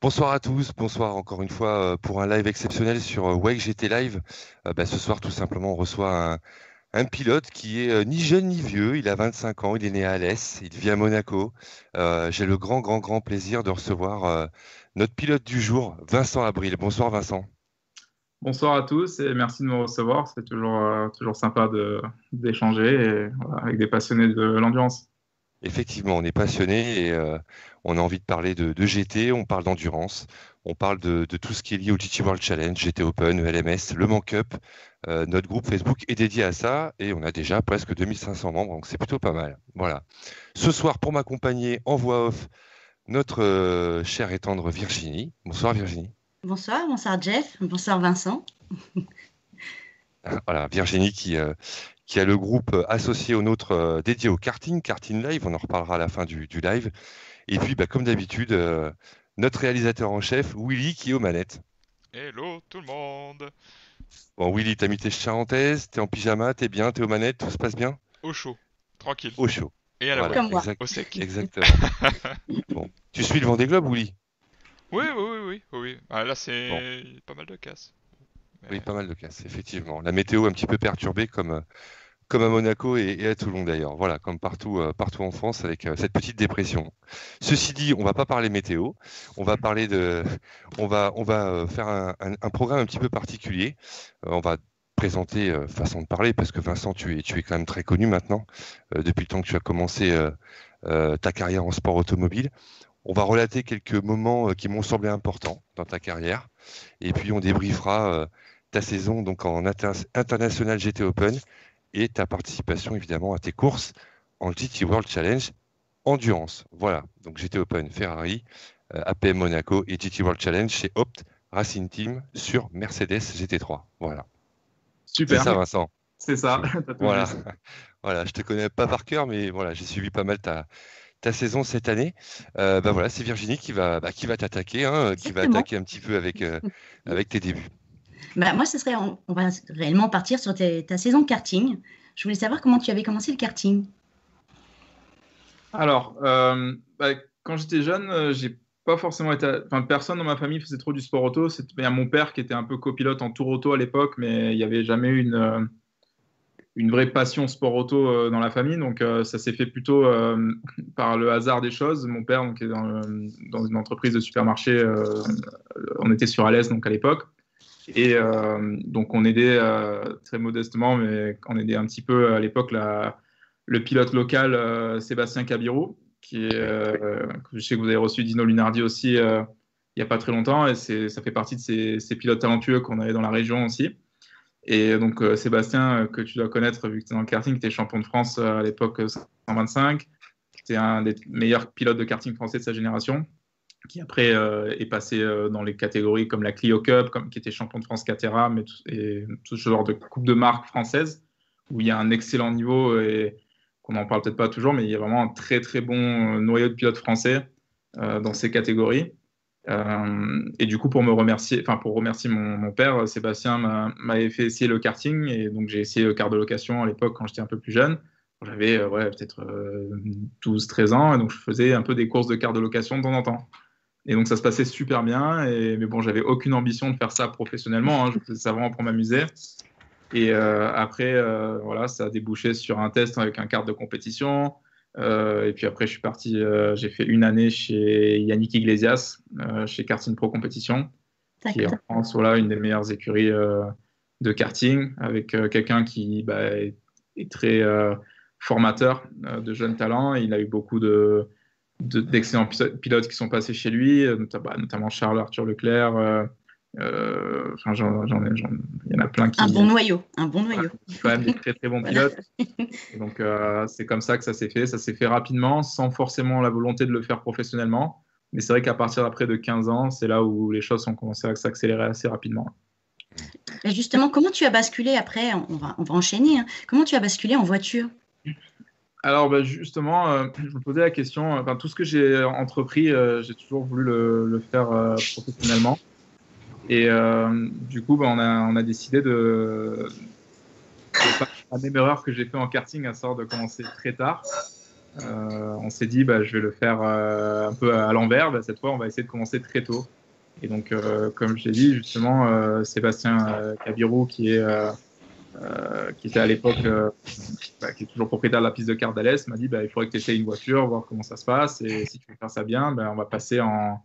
Bonsoir à tous, bonsoir encore une fois pour un live exceptionnel sur Wake GT Live. Ce soir, tout simplement, on reçoit un pilote qui est ni jeune ni vieux. Il a 25 ans, il est né à Alès, il vit à Monaco. J'ai le grand plaisir de recevoir notre pilote du jour, Vincent Abril. Bonsoir Vincent. Bonsoir à tous et merci de me recevoir. C'est toujours sympa d'échanger voilà, avec des passionnés de l'endurance. Effectivement, on est passionné et on a envie de parler de GT, on parle d'endurance, on parle de tout ce qui est lié au GT World Challenge, GT Open, LMS, Le Mans Cup. Notre groupe Facebook est dédié à ça et on a déjà presque 2500 membres, donc c'est plutôt pas mal. Voilà. Ce soir, pour m'accompagner en voix off, notre chère et tendre Virginie. Bonsoir Virginie. Bonsoir, bonsoir Jeff, bonsoir Vincent. Voilà, Virginie qui a le groupe associé au nôtre dédié au karting, Karting Live, on en reparlera à la fin du live. Et puis, comme d'habitude, notre réalisateur en chef, Willy, qui est aux manettes. Hello tout le monde. Bon, Willy, t'as mis tes charentaises, t'es en pyjama, t'es bien, t'es aux manettes, tout se passe bien? Au chaud, tranquille. Au chaud. Et à la Voilà, boîte, Comme moi. au sec. exactement. Bon, tu suis le Vendée Globe, Willy? Oui. Ah, là, Bon, c'est pas mal de casse. oui, Mais pas mal de casse, effectivement. La météo un petit peu perturbée, comme à Monaco et à Toulon d'ailleurs. Voilà, comme partout en France avec cette petite dépression. Ceci dit, on va pas parler météo, on va parler de, on va faire un programme un petit peu particulier. On va présenter façon de parler parce que Vincent, tu es quand même très connu maintenant depuis le temps que tu as commencé ta carrière en sport automobile. On va relater quelques moments qui m'ont semblé importants dans ta carrière et puis on débriefera ta saison donc en international GT Open et ta participation évidemment à tes courses en GT World Challenge Endurance. Voilà, donc GT Open Ferrari, APM Monaco et GT World Challenge chez Opt Racing Team sur Mercedes GT3. Voilà, c'est Super, ça Vincent. c'est ça, t'as tout Voilà, juste. voilà, je te connais pas par cœur, mais voilà, j'ai suivi pas mal ta saison cette année. Voilà, c'est Virginie qui va t'attaquer, hein, qui va Exactement. attaquer un petit peu avec tes débuts. Moi, ce serait, on va réellement partir sur ta saison de karting. Je voulais savoir comment tu avais commencé le karting. Alors, quand j'étais jeune, j'ai pas forcément été. Enfin, personne dans ma famille faisait trop du sport auto. Il y a mon père qui était un peu copilote en tour auto à l'époque, mais il n'y avait jamais eu une vraie passion sport auto dans la famille. Donc, ça s'est fait plutôt par le hasard des choses. Mon père donc, est dans une entreprise de supermarché. On était sur Alès donc à l'époque. Et donc, on aidait très modestement, mais on aidait un petit peu à l'époque le pilote local Sébastien Cabirou, que je sais que vous avez reçu Dino Lunardi aussi il n'y a pas très longtemps. Et ça fait partie de ces pilotes talentueux qu'on avait dans la région aussi. Et donc, Sébastien, que tu dois connaître vu que tu es dans le karting, tu es champion de France à l'époque 125. Tu es un des meilleurs pilotes de karting français de sa génération qui après est passé dans les catégories comme la Clio Cup, qui était champion de France Catera, et tout ce genre de coupe de marque française, où il y a un excellent niveau et qu'on n'en parle peut-être pas toujours, mais il y a vraiment un très très bon noyau de pilotes français dans ces catégories. Et du coup, pour remercier mon père, Sébastien m'avait fait essayer le karting, et donc j'ai essayé le car de location à l'époque quand j'étais un peu plus jeune. J'avais peut-être 12-13 ans, et donc je faisais un peu des courses de car de location de temps en temps. Et donc ça se passait super bien. Mais bon, j'avais aucune ambition de faire ça professionnellement, hein. Je faisais ça vraiment pour m'amuser. Et après, voilà, ça a débouché sur un test avec un kart de compétition. Et puis après, je suis parti, j'ai fait une année chez Yannick Iglesias, chez Karting Pro Compétition, qui est en D'accord. France, voilà, une des meilleures écuries de karting, avec quelqu'un qui est très formateur de jeunes talents. Il a eu beaucoup d'excellents pilotes qui sont passés chez lui, notamment Charles Arthur Leclerc. Enfin, il y en a plein Un bon qui, noyau, un bon voilà, noyau. quand même des très très bons Voilà. pilotes. Et donc, c'est comme ça que ça s'est fait. Ça s'est fait rapidement, sans forcément la volonté de le faire professionnellement. Mais c'est vrai qu'à partir d'après de 15 ans, c'est là où les choses ont commencé à s'accélérer assez rapidement. Et justement, comment tu as basculé après, on va enchaîner, hein. Comment tu as basculé en voiture? Alors, justement, je me posais la question, enfin, tout ce que j'ai entrepris, j'ai toujours voulu le faire professionnellement. Et du coup, on a décidé de pas faire la même erreur que j'ai fait en karting, à savoir de commencer très tard. on s'est dit, je vais le faire un peu à l'envers. Cette fois, on va essayer de commencer très tôt. Et donc, comme je l'ai dit, justement, Sébastien Cabirou, qui était à l'époque, qui est toujours propriétaire de la piste de Cardales, m'a dit il faudrait que tu essayes une voiture, voir comment ça se passe. Et si tu veux faire ça bien, on va passer en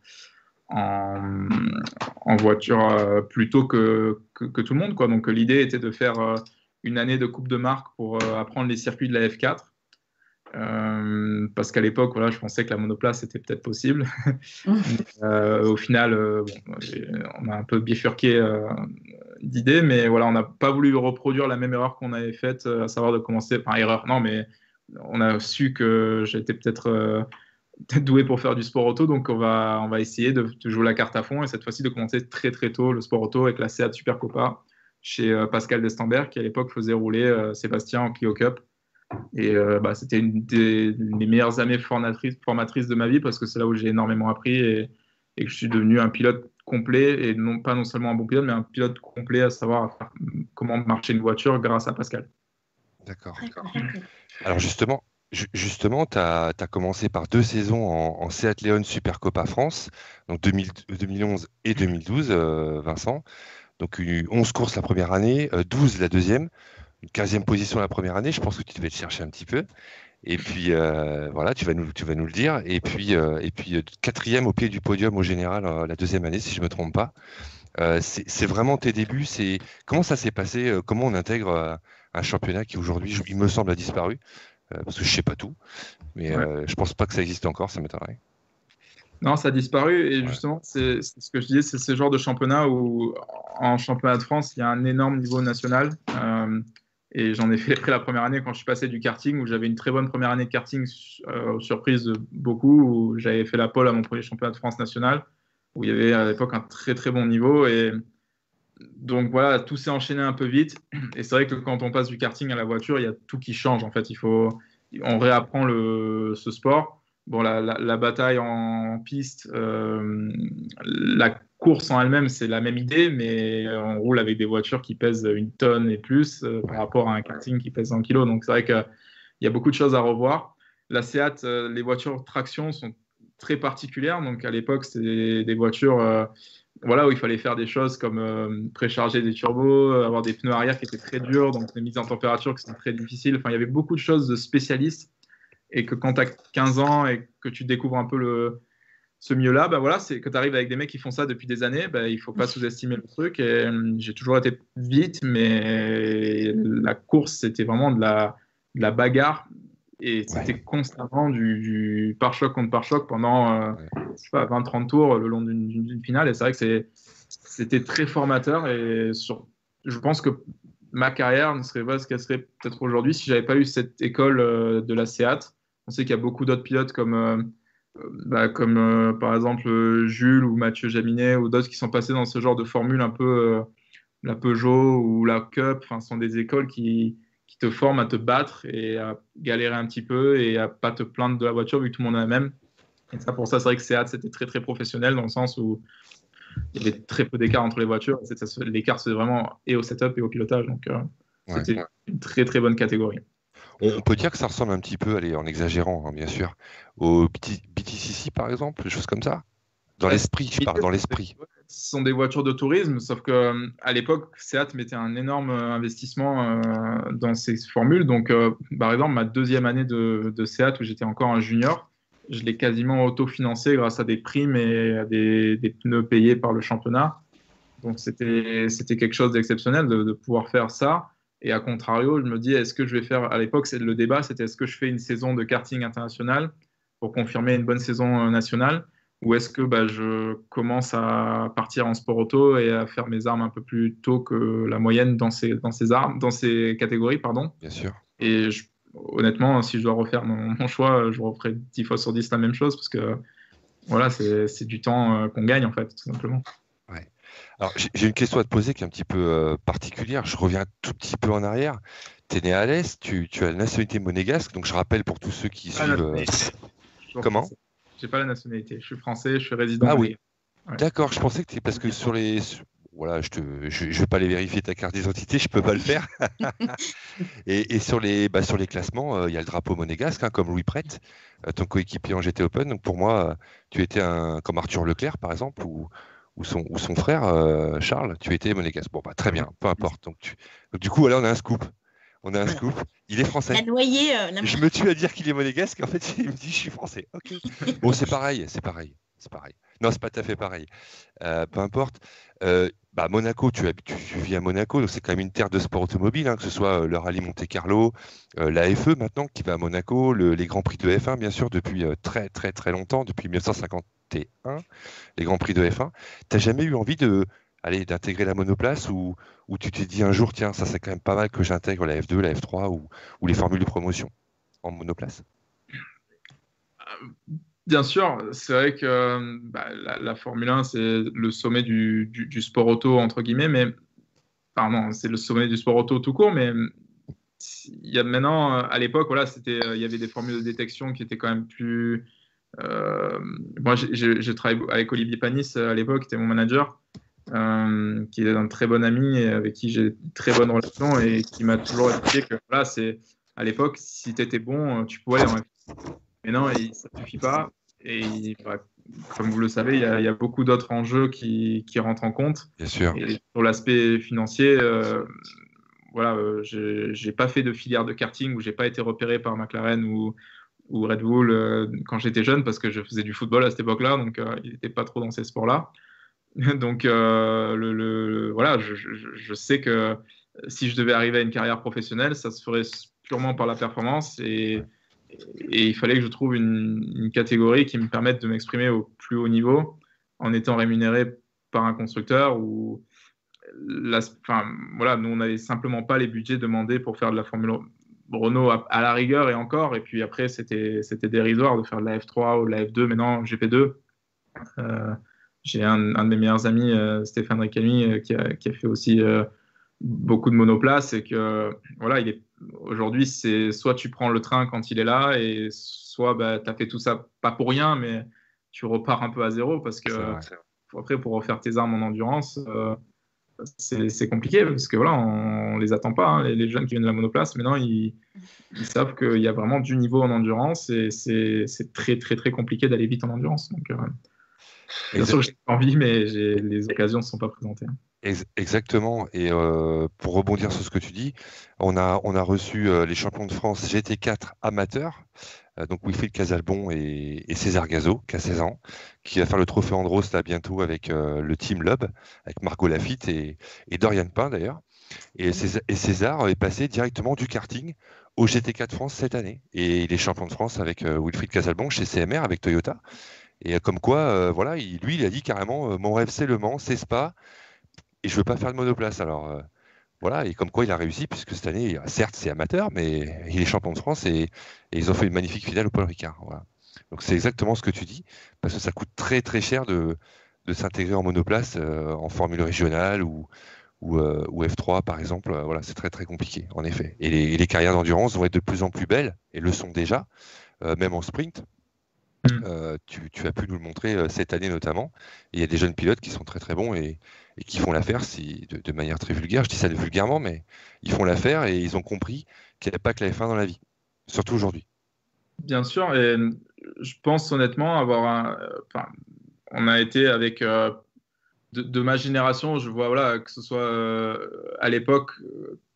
voiture plus tôt que tout le monde, quoi. Donc, l'idée était de faire une année de coupe de marque pour apprendre les circuits de la F4. Parce qu'à l'époque, voilà, je pensais que la monoplace c'était peut-être possible. Au final, on a un peu bifurqué d'idées, mais voilà, on n'a pas voulu reproduire la même erreur qu'on avait faite, à savoir de commencer. Enfin, erreur, non, mais on a su que j'étais peut-être doué pour faire du sport auto, donc on va essayer de jouer la carte à fond et cette fois-ci de commencer très très tôt le sport auto avec la Seat Super Copa chez Pascal Destenberg qui à l'époque faisait rouler Sébastien en Clio Cup. Et c'était une des meilleures années formatrices de ma vie parce que c'est là où j'ai énormément appris et que je suis devenu un pilote complet et pas non seulement un bon pilote mais un pilote complet à savoir comment marcher une voiture grâce à Pascal. D'accord. Alors justement, tu as commencé par 2 saisons en Seat Leon Super Copa France, donc 2011 et 2012, Vincent. Donc 11 courses la première année, 12 la deuxième. Une 15e position la première année, je pense que tu devais te chercher un petit peu. Et puis voilà, tu vas nous le dire. Et puis 4e au pied du podium au général la deuxième année, si je ne me trompe pas. C'est vraiment tes débuts. Comment ça s'est passé? Comment on intègre un championnat qui aujourd'hui, il me semble, a disparu? Parce que je ne sais pas tout. Mais je ne pense pas que ça existe encore, ça m'étonnerait. Non, ça a disparu. Et justement, c'est ce que je disais, c'est ce genre de championnat où en championnat de France, il y a un énorme niveau national. Et j'en ai fait la première année quand je suis passé du karting, où j'avais une très bonne première année de karting, surprise de beaucoup, où j'avais fait la pole à mon premier championnat de France national, où il y avait à l'époque un très très bon niveau. Et donc voilà, tout s'est enchaîné un peu vite. Et c'est vrai que quand on passe du karting à la voiture, il y a tout qui change. En fait, on réapprend ce sport. Bon, la bataille en piste, la course en elle-même, c'est la même idée, mais on roule avec des voitures qui pèsent 1 tonne et plus par rapport à un karting qui pèse 100 kilos. Donc, c'est vrai qu'il y a beaucoup de choses à revoir. La Seat, les voitures traction sont très particulières. Donc, à l'époque, c'était des voitures où il fallait faire des choses comme précharger des turbos, avoir des pneus arrière qui étaient très durs, donc des mises en température qui sont très difficiles. Enfin, il y avait beaucoup de choses de spécialistes. Et que quand tu as 15 ans et que tu découvres un peu ce milieu-là, c'est que tu arrives avec des mecs qui font ça depuis des années, il ne faut pas sous-estimer le truc. Et j'ai toujours été vite, mais la course, c'était vraiment de la bagarre. Et c'était constamment du pare-choc contre pare-choc pendant 20-30 tours le long d'une finale. Et c'est vrai que c'était très formateur. Et je pense que ma carrière ne serait pas ce qu'elle serait peut-être aujourd'hui si j'avais pas eu cette école de la Seat. On sait qu'il y a beaucoup d'autres pilotes comme par exemple Jules ou Mathieu Jaminet ou d'autres qui sont passés dans ce genre de formule un peu la Peugeot ou la Cup. Enfin, ce sont des écoles qui te forment à te battre et à galérer un petit peu et à pas te plaindre de la voiture vu que tout le monde a la même. Et pour ça, c'est vrai que Seat, c'était très très professionnel dans le sens où il y avait très peu d'écart entre les voitures. L'écart, c'est vraiment et au setup et au pilotage. Donc, c'était une très très bonne catégorie. On peut dire que ça ressemble un petit peu, allez, en exagérant, bien sûr, au BTCC, par exemple, des choses comme ça. Dans l'esprit, je parle dans l'esprit. Ce sont des voitures de tourisme, sauf qu'à l'époque, Seat mettait un énorme investissement dans ces formules. Donc, par exemple, ma deuxième année de Seat, où j'étais encore un junior, je l'ai quasiment autofinancé grâce à des primes et à des pneus payés par le championnat. Donc, c'était quelque chose d'exceptionnel de pouvoir faire ça. Et à contrario, je me dis, est-ce que je vais faire, à l'époque, le débat, c'était est-ce que je fais une saison de karting international pour confirmer une bonne saison nationale ou est-ce que je commence à partir en sport auto et à faire mes armes un peu plus tôt que la moyenne dans ces catégories, pardon. Bien sûr. Et honnêtement, si je dois refaire mon choix, je referai 10 fois sur 10 la même chose parce que voilà, c'est du temps qu'on gagne en fait, tout simplement. Ouais. Alors, j'ai une question à te poser qui est un petit peu particulière. Je reviens un tout petit peu en arrière. Tu es né à l'Est, tu as la nationalité monégasque, donc je rappelle pour tous ceux qui suivent. Comment ? J'ai pas la nationalité. Je suis français, je suis résident. Ah oui. Ouais. D'accord, je pensais que parce que sur les. voilà, je vais pas aller vérifier ta carte d'identité, je peux pas le faire. Et sur les classements, il y a le drapeau monégasque, hein, comme Louis Prête, ton coéquipier en GT Open. Donc pour moi, tu étais comme Arthur Leclerc, par exemple, ou son frère Charles, tu étais monégasque. Bon, bah, très bien, peu importe. Donc, du coup, voilà, on a un scoop. On a un Voilà. scoop. Il est français. La noyée, Je me tue à dire qu'il est monégasque. En fait, il me dit je suis français. Ok. Bon, c'est pareil. Non, c'est pas tout à fait pareil. Peu importe. Monaco, tu vis à Monaco, donc c'est quand même une terre de sport automobile, hein, que ce soit le Rallye Monte-Carlo, la FE maintenant qui va à Monaco, les Grands Prix de F1 bien sûr depuis très très très longtemps, depuis 1951, les Grands Prix de F1. T'as jamais eu envie d'intégrer la monoplace ou tu t'es dit un jour tiens ça c'est quand même pas mal que j'intègre la F2, la F3 ou les formules de promotion en monoplace? Bien sûr, c'est vrai que la Formule 1, c'est le sommet du sport auto, entre guillemets, mais pardon, c'est le sommet du sport auto tout court, mais il y a maintenant, à l'époque, voilà, il y avait des formules de détection qui étaient quand même plus. Moi, j'ai travaillé avec Olivier Panis à l'époque, qui était mon manager, qui est un très bon ami et avec qui j'ai une très bonne relation et qui m'a toujours expliqué que voilà, à l'époque, si tu étais bon, tu pouvais aller en F1. Mais non, ça ne suffit pas. Et comme vous le savez, il y a beaucoup d'autres enjeux qui rentrent en compte. Bien sûr. Et sur l'aspect financier, voilà, j'ai pas fait de filière de karting où j'ai pas été repéré par McLaren ou Red Bull quand j'étais jeune parce que je faisais du football à cette époque-là, donc il n'était pas trop dans ces sports-là. Donc voilà, je sais que si je devais arriver à une carrière professionnelle, ça se ferait purement par la performance et il fallait que je trouve une catégorie qui me permette de m'exprimer au plus haut niveau en étant rémunéré par un constructeur ou voilà, nous on n'avait simplement pas les budgets demandés pour faire de la Formule Renault à la rigueur et encore, et puis après c'était dérisoire de faire de la F3 ou de la F2, mais non, GP2. J'ai un de mes meilleurs amis, Stéphane Ricami, qui a fait aussi beaucoup de monoplace et que voilà, aujourd'hui, c'est soit tu prends le train quand il est là et soit tu as fait tout ça pas pour rien, mais tu repars un peu à zéro parce que après, pour refaire tes armes en endurance, c'est compliqué parce que voilà, on les attend pas, hein, les jeunes qui viennent de la monoplace. Maintenant, ils savent qu'il y a vraiment du niveau en endurance et c'est très, très, très compliqué d'aller vite en endurance. Donc, bien sûr que j'ai envie, mais les occasions ne se sont pas présentées. Exactement. Et pour rebondir sur ce que tu dis, on a reçu les champions de France GT4 amateurs, donc Wilfried Casalbon et César Gazo, qui a 16 ans, qui va faire le trophée Andros là bientôt avec le Team Loeb, avec Margot Lafitte et Dorian Pain d'ailleurs. Et César est passé directement du karting au GT4 France cette année. Et il est champion de France avec Wilfried Casalbon chez CMR avec Toyota. Et comme quoi, voilà, lui, il a dit carrément, mon rêve c'est Le Mans, c'est Spa, et je veux pas faire de monoplace. Alors voilà, et comme quoi il a réussi, puisque cette année, certes c'est amateur, mais il est champion de France et ils ont fait une magnifique finale au Paul Ricard. Voilà. Donc c'est exactement ce que tu dis, parce que ça coûte très très cher de s'intégrer en monoplace en formule régionale ou F3 par exemple. Voilà, c'est très très compliqué en effet. Et les carrières d'endurance vont être de plus en plus belles, et le sont déjà, même en sprint. Tu as pu nous le montrer cette année notamment. Et il y a des jeunes pilotes qui sont très très bons et qui font l'affaire de manière très vulgaire. Je dis ça vulgairement, mais ils font l'affaire et ils ont compris qu'il n'y a pas que la F1 dans la vie, surtout aujourd'hui. Bien sûr, et je pense honnêtement on a été avec de ma génération, je vois voilà, que ce soit à l'époque,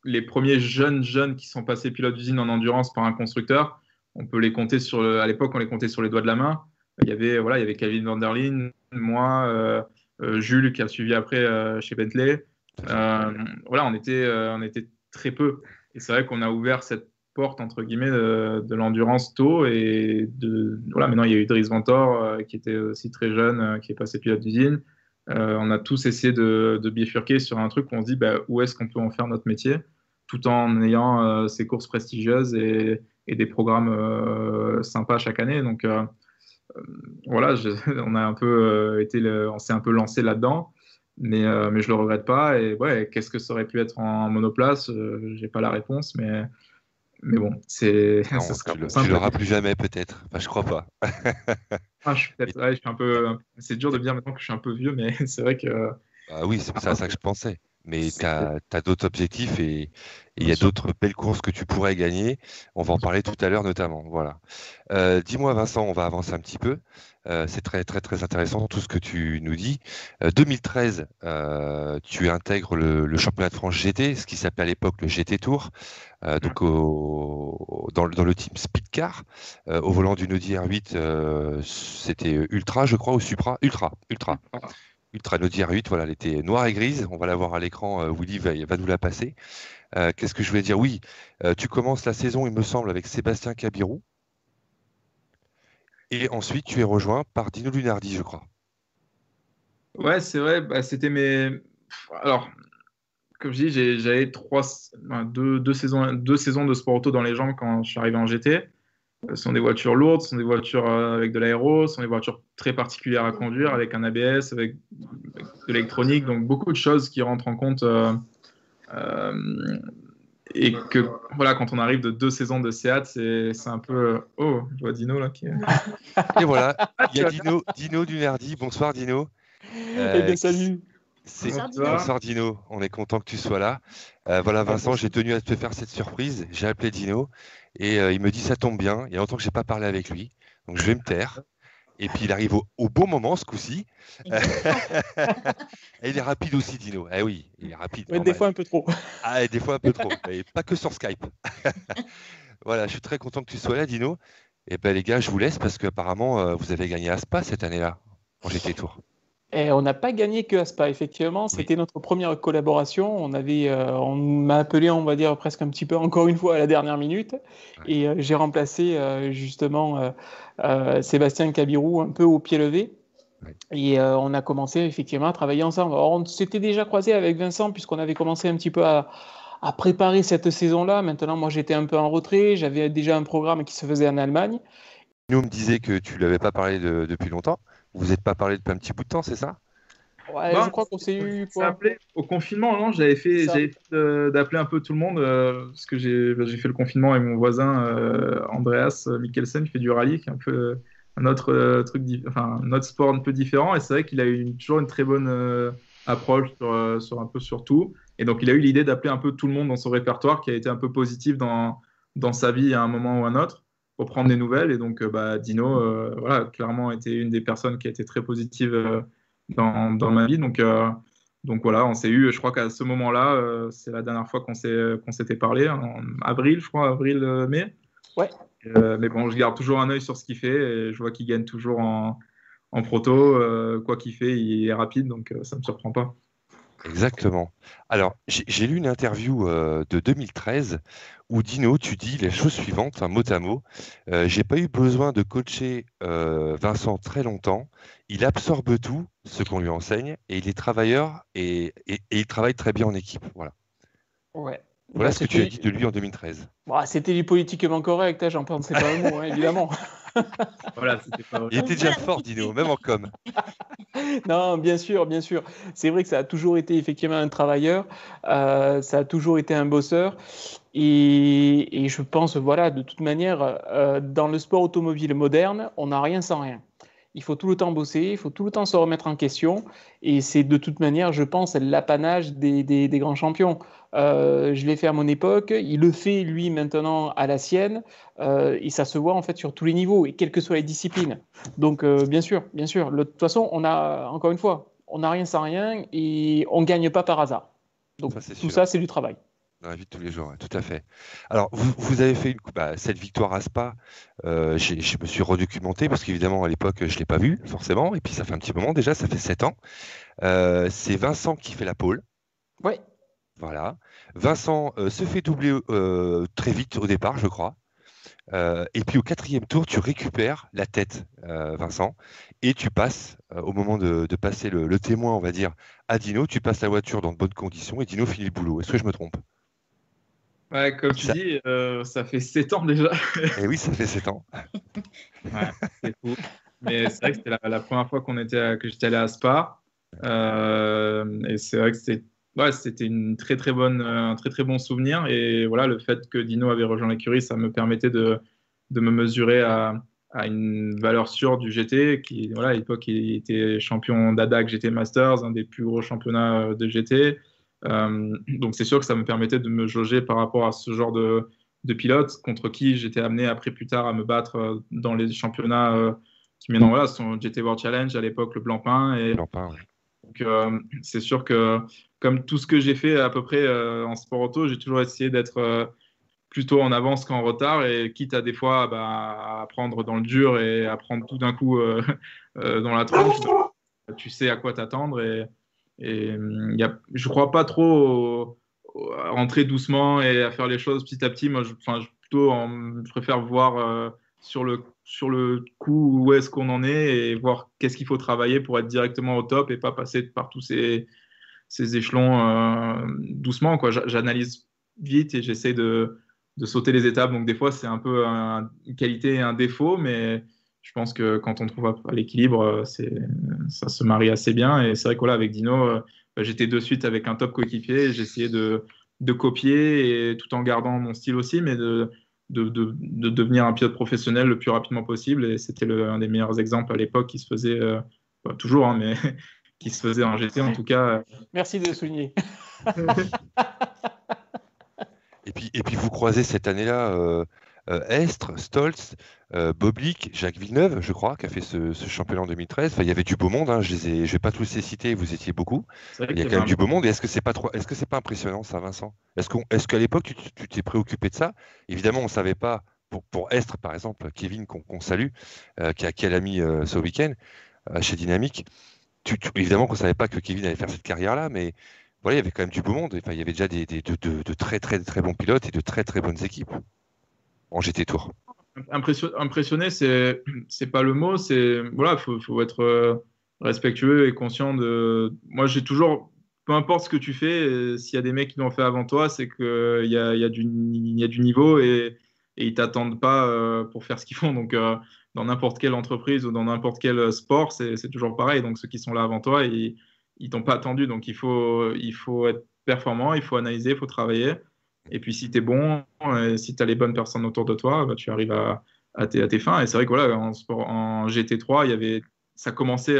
les premiers jeunes qui sont passés pilote d'usine en endurance par un constructeur. On peut les compter à l'époque, on les comptait sur les doigts de la main. Il y avait Calvin Van der Linde, moi, Jules qui a suivi après chez Bentley. Voilà, on était très peu. Et c'est vrai qu'on a ouvert cette porte entre guillemets de l'endurance tôt et voilà. Maintenant, il y a eu Dries Vanthoor qui était aussi très jeune, qui est passé pilote d'usine. On a tous essayé de bifurquer sur un truc où on se dit où est-ce qu'on peut en faire notre métier, tout en ayant ces courses prestigieuses et des programmes sympas chaque année. Donc voilà, on s'est un peu lancé là-dedans, mais je le regrette pas. Et ouais, qu'est-ce que ça aurait pu être en monoplace? J'ai pas la réponse, mais bon, Non, tu l'auras plus jamais peut-être. Enfin, je crois pas. Je suis un peu. C'est dur de dire maintenant que je suis un peu vieux, mais c'est vrai que Ah oui, c'est à ça que je pensais. Mais tu as d'autres objectifs et il y a d'autres belles courses que tu pourrais gagner. On va en parler tout à l'heure notamment. Voilà. Dis-moi, Vincent, on va avancer un petit peu. C'est très, très, très intéressant tout ce que tu nous dis. 2013, tu intègres le championnat de France GT, ce qui s'appelait à l'époque le GT Tour, donc dans le team Speedcar, au volant d'une Audi R8, c'était Ultra, je crois, ou Supra? Ultra. Ultra Audi R8, voilà, elle était noire et grise. On va la voir à l'écran. Willy va nous la passer. Qu'est-ce que je voulais dire? Oui, tu commences la saison, il me semble, avec Sébastien Cabirou. Et ensuite, tu es rejoint par Dino Lunardi, je crois. Ouais, c'est vrai. Bah, c'était mes. Alors, comme je dis, j'avais deux saisons de sport auto dans les jambes quand je suis arrivé en GT. Ce sont des voitures lourdes, ce sont des voitures avec de l'aéro, ce sont des voitures très particulières à conduire, avec un ABS, avec de l'électronique, donc beaucoup de choses qui rentrent en compte. Euh, et que voilà, quand on arrive de 2 saisons de Seat, c'est un peu. Oh, je vois Dino là qui est. Et voilà, il y a Dino Lunardi. Bonsoir Dino. Eh bien, salut. Bonsoir, Dino. Bonsoir Dino, on est content que tu sois là. Voilà Vincent, j'ai tenu à te faire cette surprise. J'ai appelé Dino et il me dit ça tombe bien. Il y a longtemps que j'ai pas parlé avec lui, donc je vais me taire. Et puis il arrive au bon moment ce coup-ci. Et il est rapide aussi Dino. Eh oui, il est rapide. Ouais, des fois un peu trop. Ah, et des fois un peu trop. Et pas que sur Skype. Voilà, je suis très content que tu sois là Dino. Et ben les gars, je vous laisse parce qu'apparemment vous avez gagné à Spa cette année-là en GT Tour. Et on n'a pas gagné que à Spa, effectivement. C'était notre première collaboration. On m'a appelé, on va dire, presque un petit peu, encore une fois, à la dernière minute. Ouais. Et j'ai remplacé justement Sébastien Cabirou un peu au pied levé. Ouais. Et on a commencé effectivement à travailler ensemble. Alors, on s'était déjà croisé avec Vincent, puisqu'on avait commencé un petit peu à préparer cette saison-là. Maintenant, moi, j'étais un peu en retrait. J'avais déjà un programme qui se faisait en Allemagne. Dino me disait que tu ne l'avais pas parlé depuis longtemps. Vous n'êtes pas parlé depuis un petit bout de temps, c'est ça? Ouais, Bon, je crois qu'on s'est eu ça quoi. appelé au confinement, non? Ça. J'avais fait d'appeler un peu tout le monde parce que j'ai fait le confinement avec mon voisin Andreas Mikkelsen qui fait du rallye, qui est un peu un autre enfin un autre sport un peu différent. Et c'est vrai qu'il a eu toujours une très bonne approche sur un peu sur tout. Et donc il a eu l'idée d'appeler un peu tout le monde dans son répertoire, qui a été un peu positif dans sa vie à un moment ou un autre, pour prendre des nouvelles. Et donc bah, Dino, voilà, clairement était une des personnes qui a été très positive. Dans ma vie. Donc voilà, on s'est eu, je crois qu'à ce moment-là, c'est la dernière fois qu'on s'était parlé, en avril, je crois, avril-mai. Ouais. Mais bon, je garde toujours un œil sur ce qu'il fait et je vois qu'il gagne toujours en proto. Quoi qu'il fait, il est rapide, donc ça ne me surprend pas. Exactement. Alors, j'ai lu une interview de 2013 où Dino, tu dis la chose suivante, un mot à mot. J'ai pas eu besoin de coacher Vincent très longtemps. Il absorbe tout ce qu'on lui enseigne et il est travailleur et il travaille très bien en équipe. Voilà. Ouais. Voilà Bah, ce que tu as dit de lui en 2013. Bah, c'était du politiquement correct, hein, j'en pensais pas un mot, hein, évidemment. Voilà, c'était pas vrai. Il était déjà fort, Dino, même en com. Non, bien sûr, bien sûr. C'est vrai que ça a toujours été effectivement un travailleur, ça a toujours été un bosseur. Et je pense, voilà, de toute manière, dans le sport automobile moderne, on n'a rien sans rien. Il faut tout le temps bosser, il faut tout le temps se remettre en question. Et c'est de toute manière, je pense, l'apanage des grands champions. Je l'ai fait à mon époque, il le fait lui maintenant à la sienne. Et ça se voit en fait sur tous les niveaux, et quelles que soient les disciplines. Donc, bien sûr, bien sûr. De toute façon, on a, encore une fois, on n'a rien sans rien et on ne gagne pas par hasard. Donc, Ça, c'est tout sûr. ça, c'est du travail. Dans la vie de tous les jours, ouais, tout à fait. Alors, vous avez fait cette victoire à Spa. Je me suis redocumenté parce qu'évidemment, à l'époque, je ne l'ai pas vu, forcément. Et puis, ça fait un petit moment déjà, ça fait 7 ans. C'est Vincent qui fait la pole. Oui. Voilà. Vincent se fait doubler très vite au départ, je crois. Et puis, au 4e tour, tu récupères la tête, Vincent, et tu passes, au moment de passer le témoin, on va dire, à Dino, tu passes la voiture dans de bonnes conditions et Dino finit le boulot. Est-ce que je me trompe? Ouais, comme tu dis, ça fait 7 ans déjà. Eh oui, ça fait 7 ans. Ouais, c'est fou. Mais c'est vrai que c'était la première fois que j'étais allé à Spa. Et c'est vrai que c'était une très très bonne, un très très bon souvenir. Et voilà, le fait que Dino avait rejoint l'écurie, ça me permettait de me mesurer à une valeur sûre du GT. Qui, voilà, à l'époque, il était champion d'ADAC GT Masters, un des plus gros championnats de GT. Donc c'est sûr que ça me permettait de me jauger par rapport à ce genre de pilote contre qui j'étais amené après plus tard à me battre dans les championnats qui maintenant voilà, sont GT World Challenge à l'époque, le Blancpain. Et Blancpain, ouais. donc c'est sûr que comme tout ce que j'ai fait à peu près en sport auto, j'ai toujours essayé d'être plutôt en avance qu'en retard, et quitte à des fois à prendre dans le dur et à prendre tout d'un coup dans la tronche, tu sais à quoi t'attendre. Et je crois pas trop à rentrer doucement et à faire les choses petit à petit. Moi, je préfère voir sur le coup où est-ce qu'on en est et voir qu'est-ce qu'il faut travailler pour être directement au top et pas passer par tous ces échelons doucement, quoi. J'analyse vite et j'essaie de sauter les étapes. Donc des fois, c'est un peu une qualité et un défaut, mais je pense que quand on trouve l'équilibre, ça se marie assez bien. Et c'est vrai que voilà, avec Dino, j'étais de suite avec un top coéquipier. J'essayais de copier, et tout en gardant mon style aussi, mais de devenir un pilote professionnel le plus rapidement possible. Et c'était un des meilleurs exemples à l'époque qui se faisait, pas toujours, hein, mais qui se faisait en GT en tout cas. Merci de le souligner. Et puis vous croisez cette année-là Estre, Stolz, Boblik, Jacques Villeneuve, je crois, qui a fait ce championnat en 2013. Enfin, il y avait du beau monde, hein. Je vais pas tous les citer, vous étiez beaucoup. Il y a quand même du beau monde. Et est-ce que c'est pas impressionnant, ça, Vincent? Est-ce qu'à l'époque, tu t'es préoccupé de ça? Évidemment, on ne savait pas, pour Estre, par exemple, Kevin, qu'on salue, qui l'a mis ce week-end chez Dynamique. Évidemment qu'on ne savait pas que Kevin allait faire cette carrière-là, mais voilà, il y avait quand même du beau monde. Enfin, il y avait déjà de très, très, très bons pilotes et de très, très bonnes équipes en GT Tour. Impressionné, c'est pas le mot. Voilà, faut être respectueux et conscient de. Moi, j'ai toujours, peu importe ce que tu fais, s'il y a des mecs qui l'ont fait avant toi, c'est qu'il y a du niveau, et ils t'attendent pas pour faire ce qu'ils font. Donc, dans n'importe quelle entreprise ou dans n'importe quel sport, c'est toujours pareil. Donc, ceux qui sont là avant toi, ils t'ont pas attendu. Donc, il faut être performant, il faut analyser, il faut travailler. Et puis, si tu es bon, si tu as les bonnes personnes autour de toi, bah, tu arrives à tes fins. Et c'est vrai que voilà, en GT3, ça commençait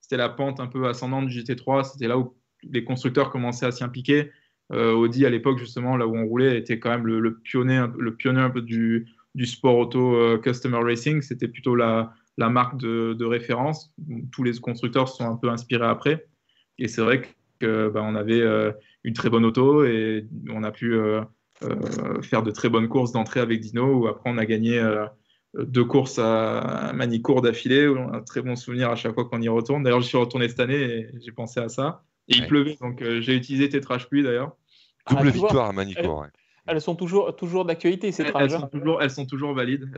c'était la pente un peu ascendante du GT3. C'était là où les constructeurs commençaient à s'y impliquer. Audi, à l'époque, justement, là où on roulait, était quand même le pionnier un peu du sport auto Customer Racing. C'était plutôt la marque de référence. Tous les constructeurs se sont un peu inspirés après. Et c'est vrai que on avait une très bonne auto, et on a pu faire de très bonnes courses d'entrée avec Dino, où après on a gagné 2 courses à Manicourt d'affilée, où on a un très bon souvenir à chaque fois qu'on y retourne. D'ailleurs, je suis retourné cette année et j'ai pensé à ça. Et il pleuvait, donc j'ai utilisé tétrage pluie d'ailleurs. Double victoire à Manicourt. Elles sont toujours d'actualité, ces trages. Elles sont toujours valides.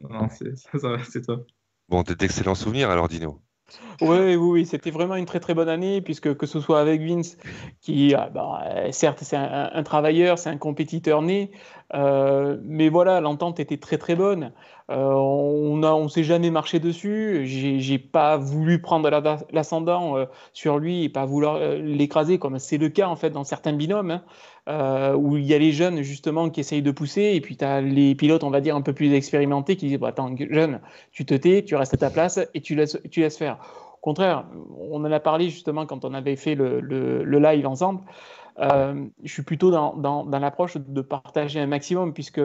Non, c'est top. Bon, d'excellents souvenirs alors, Dino. Oui, c'était vraiment une très très bonne année, puisque que ce soit avec Vince, qui, certes, c'est un travailleur, c'est un compétiteur né, mais voilà, l'entente était très très bonne. On s'est jamais marché dessus. J'ai pas voulu prendre l'ascendant sur lui et pas vouloir l'écraser, comme c'est le cas en fait dans certains binômes, où il y a les jeunes justement qui essayent de pousser, et puis tu as les pilotes, on va dire, un peu plus expérimentés qui disent attends, jeune, tu te tais, tu restes à ta place et tu laisses faire. Au contraire, on en a parlé justement quand on avait fait le live ensemble. Je suis plutôt dans l'approche de partager un maximum, puisque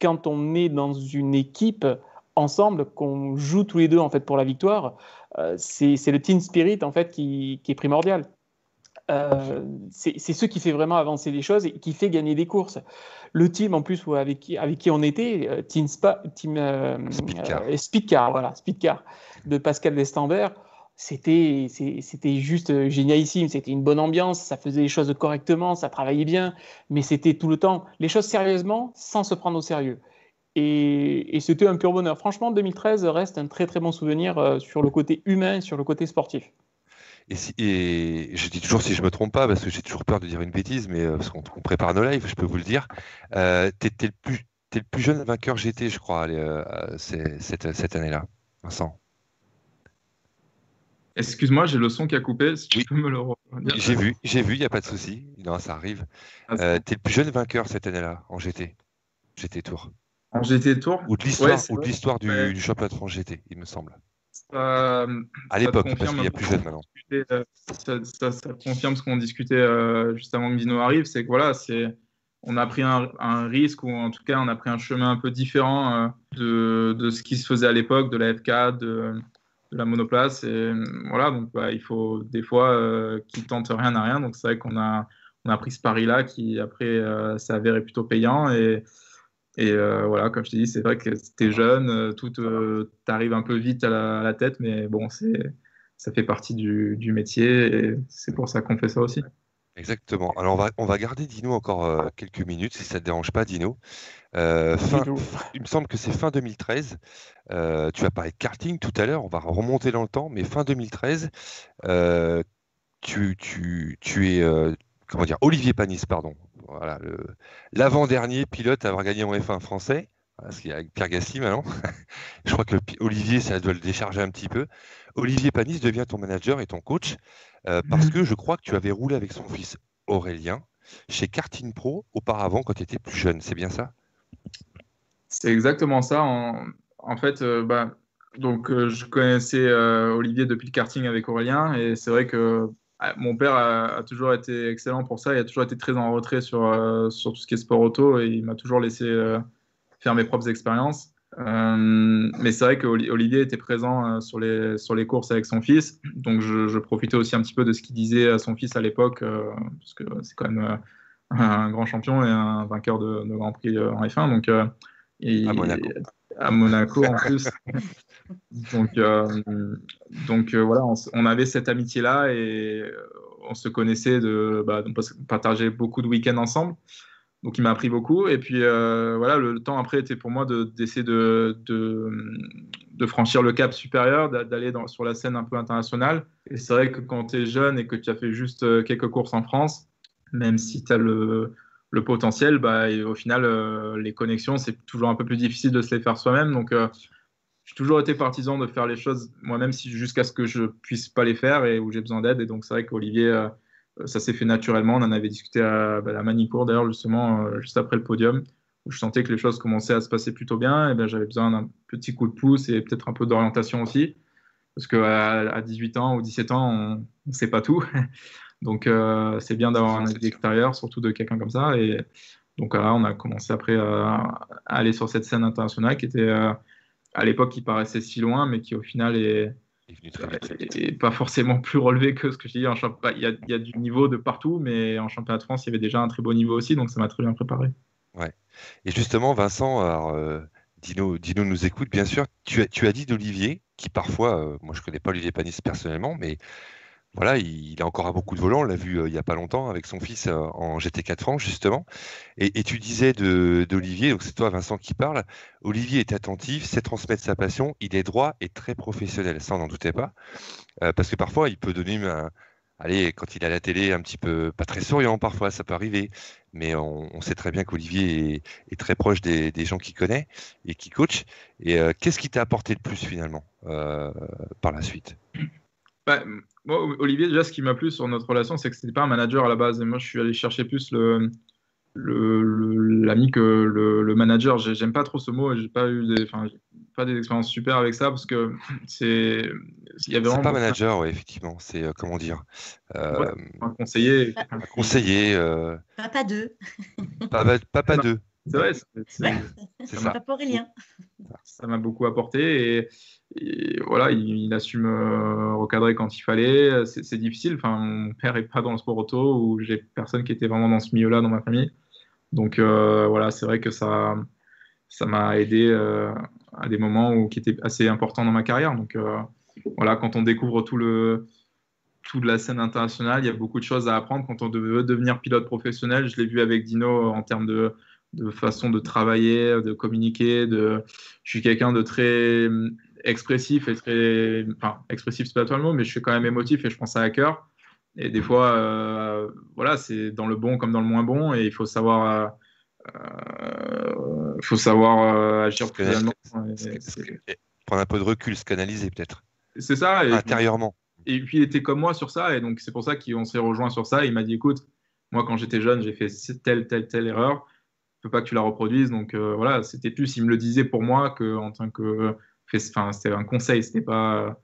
quand on est dans une équipe ensemble, qu'on joue tous les deux en fait pour la victoire, c'est le team spirit en fait qui est primordial. C'est ce qui fait vraiment avancer les choses et qui fait gagner des courses. Le team en plus avec qui on était, team Speedcar de Pascal Lestambert, c'était juste génialissime. C'était une bonne ambiance, ça faisait les choses correctement, ça travaillait bien, mais c'était tout le temps les choses sérieusement sans se prendre au sérieux. Et c'était un pur bonheur. Franchement, 2013 reste un très très bon souvenir sur le côté humain, sur le côté sportif. Et je dis toujours si je me trompe pas, parce que j'ai toujours peur de dire une bêtise, mais parce qu'on prépare nos lives, je peux vous le dire. T'es le plus jeune vainqueur GT, je crois, cette année-là, Vincent. Excuse-moi, j'ai le son qui a coupé. Si tu peux me le redire. J'ai vu, il n'y a pas de souci. Non, ça arrive. T'es le plus jeune vainqueur cette année-là en GT Tour. En GT Tour. Ou de l'histoire, Ouais, c'est ou de vrai. l'histoire Ouais, du championnat de France GT, il me semble. ça, À ça te l'époque, parce confirme qu'il y un a peu plus ce jeune qu'on maintenant. discutait, ça te confirme ce qu'on discutait juste avant que Dino arrive, c'est que voilà, on a pris un risque, ou en tout cas on a pris un chemin un peu différent de ce qui se faisait à l'époque, de la F4, de la monoplace. Et voilà, donc bah, il faut des fois qui tente rien à rien. Donc c'est vrai on a pris ce pari-là qui après s'est avéré plutôt payant. Et voilà, comme je t'ai dit, c'est vrai que t'es jeune, tout t'arrive un peu vite à la tête, mais bon, ça fait partie du métier et c'est pour ça qu'on fait ça aussi. Exactement. Alors on va garder Dino encore quelques minutes, si ça ne te dérange pas, Dino. Du tout. Il me semble que c'est fin 2013. Tu as parlé de karting tout à l'heure, on va remonter dans le temps, mais fin 2013, euh, tu es, comment dire, Olivier Panis, pardon. Voilà, l'avant-dernier pilote à avoir gagné en F1 français. Parce qu'il y a Pierre Gasly maintenant. Je crois que Olivier, ça doit le décharger un petit peu. Olivier Panis devient ton manager et ton coach parce que je crois que tu avais roulé avec son fils Aurélien chez Karting Pro auparavant quand tu étais plus jeune. C'est bien ça? C'est exactement ça. En fait, bah, donc, je connaissais Olivier depuis le karting avec Aurélien et c'est vrai que mon père a toujours été excellent pour ça. Il a toujours été très en retrait sur tout ce qui est sport auto et il m'a toujours laissé faire mes propres expériences. Mais c'est vrai que Olivier était présent sur les courses avec son fils, donc je profitais aussi un petit peu de ce qu'il disait à son fils à l'époque, parce que c'est quand même un grand champion et un vainqueur de Grand Prix en F1, donc À Monaco. à Monaco en plus. Donc, voilà, on avait cette amitié-là et on se connaissait parce qu'on partageait beaucoup de week-ends ensemble. Donc, il m'a appris beaucoup. Et puis, voilà, le temps après était pour moi d'essayer de franchir le cap supérieur, d'aller sur la scène un peu internationale. Et c'est vrai que quand tu es jeune et que tu as fait juste quelques courses en France, même si tu as le potentiel, bah, et au final, les connexions, c'est toujours un peu plus difficile de se les faire soi-même. Donc, j'ai toujours été partisan de faire les choses moi-même jusqu'à ce que je puisse pas les faire et où j'ai besoin d'aide. Et donc, c'est vrai qu'Olivier, ça s'est fait naturellement. On en avait discuté à la Manicourt, d'ailleurs, justement, juste après le podium, où je sentais que les choses commençaient à se passer plutôt bien. Et ben, j'avais besoin d'un petit coup de pouce et peut-être un peu d'orientation aussi. Parce qu'à 18 ans ou 17 ans, on ne sait pas tout. Donc, c'est bien d'avoir un avis extérieur, surtout de quelqu'un comme ça. Et donc, là, on a commencé après à aller sur cette scène internationale qui était, à l'époque, qui paraissait si loin, mais qui au final Il est venu très vite. et pas forcément plus relevé que ce que je dis en championnat. Il y a du niveau de partout, mais en championnat de France, il y avait déjà un très beau niveau aussi, donc ça m'a très bien préparé. Ouais. Et justement, Vincent, alors, Dino nous écoute, bien sûr. Tu as dit d'Olivier, qui parfois, moi je connais pas Olivier Panis personnellement, mais voilà, il a encore à beaucoup de volants. On l'a vu il y a pas longtemps avec son fils en GT4 France, justement. Et tu disais d'Olivier, donc c'est toi, Vincent, qui parle. Olivier est attentif, sait transmettre sa passion, il est droit et très professionnel. Ça, on n'en doutait pas. Parce que parfois, il peut donner allez, quand il est à la télé, un petit peu pas très souriant, parfois, ça peut arriver. Mais on sait très bien qu'Olivier est très proche des gens qu'il connaît et qui coach. Et qu'est-ce qui t'a apporté le plus finalement par la suite? Bah, moi, Olivier, déjà, ce qui m'a plu sur notre relation, c'est que c'était pas un manager à la base. Et moi, je suis allé chercher plus l'ami que le manager. J'aime pas trop ce mot et j'ai pas des expériences super avec ça parce que il y avait C'est vraiment pas manager, ouais, effectivement. C'est comment dire ouais, un conseiller. un conseiller, Papa 2. papa 2. C'est vrai, Ouais, C'est c'est ça. Papa Aurélien. ça m'a beaucoup apporté et voilà, il a su me recadrer quand il fallait. C'est difficile. Enfin, mon père est pas dans le sport auto ou j'ai personne qui était vraiment dans ce milieu-là dans ma famille. Donc voilà, c'est vrai que ça m'a aidé à des moments qui étaient assez importants dans ma carrière. Donc voilà, quand on découvre toute la scène internationale, il y a beaucoup de choses à apprendre. Quand on veut devenir pilote professionnel, je l'ai vu avec Dino en termes de façon de travailler, de communiquer. Je suis quelqu'un de très expressif et très... Enfin, expressif, c'est pas toi le mot, mais je suis quand même émotif et je prends ça à cœur. Et des fois, voilà, c'est dans le bon comme dans le moins bon et il faut savoir agir prudemment. Prendre un peu de recul, se canaliser peut-être. C'est ça. Intérieurement. Et puis il était comme moi sur ça, et donc c'est pour ça qu'on s'est rejoint sur ça. Il m'a dit, écoute, moi quand j'étais jeune, j'ai fait telle erreur. peux pas que tu la reproduises. Donc voilà, c'était plus, il me le disait pour moi qu'en tant que, enfin, c'était un conseil, c'était pas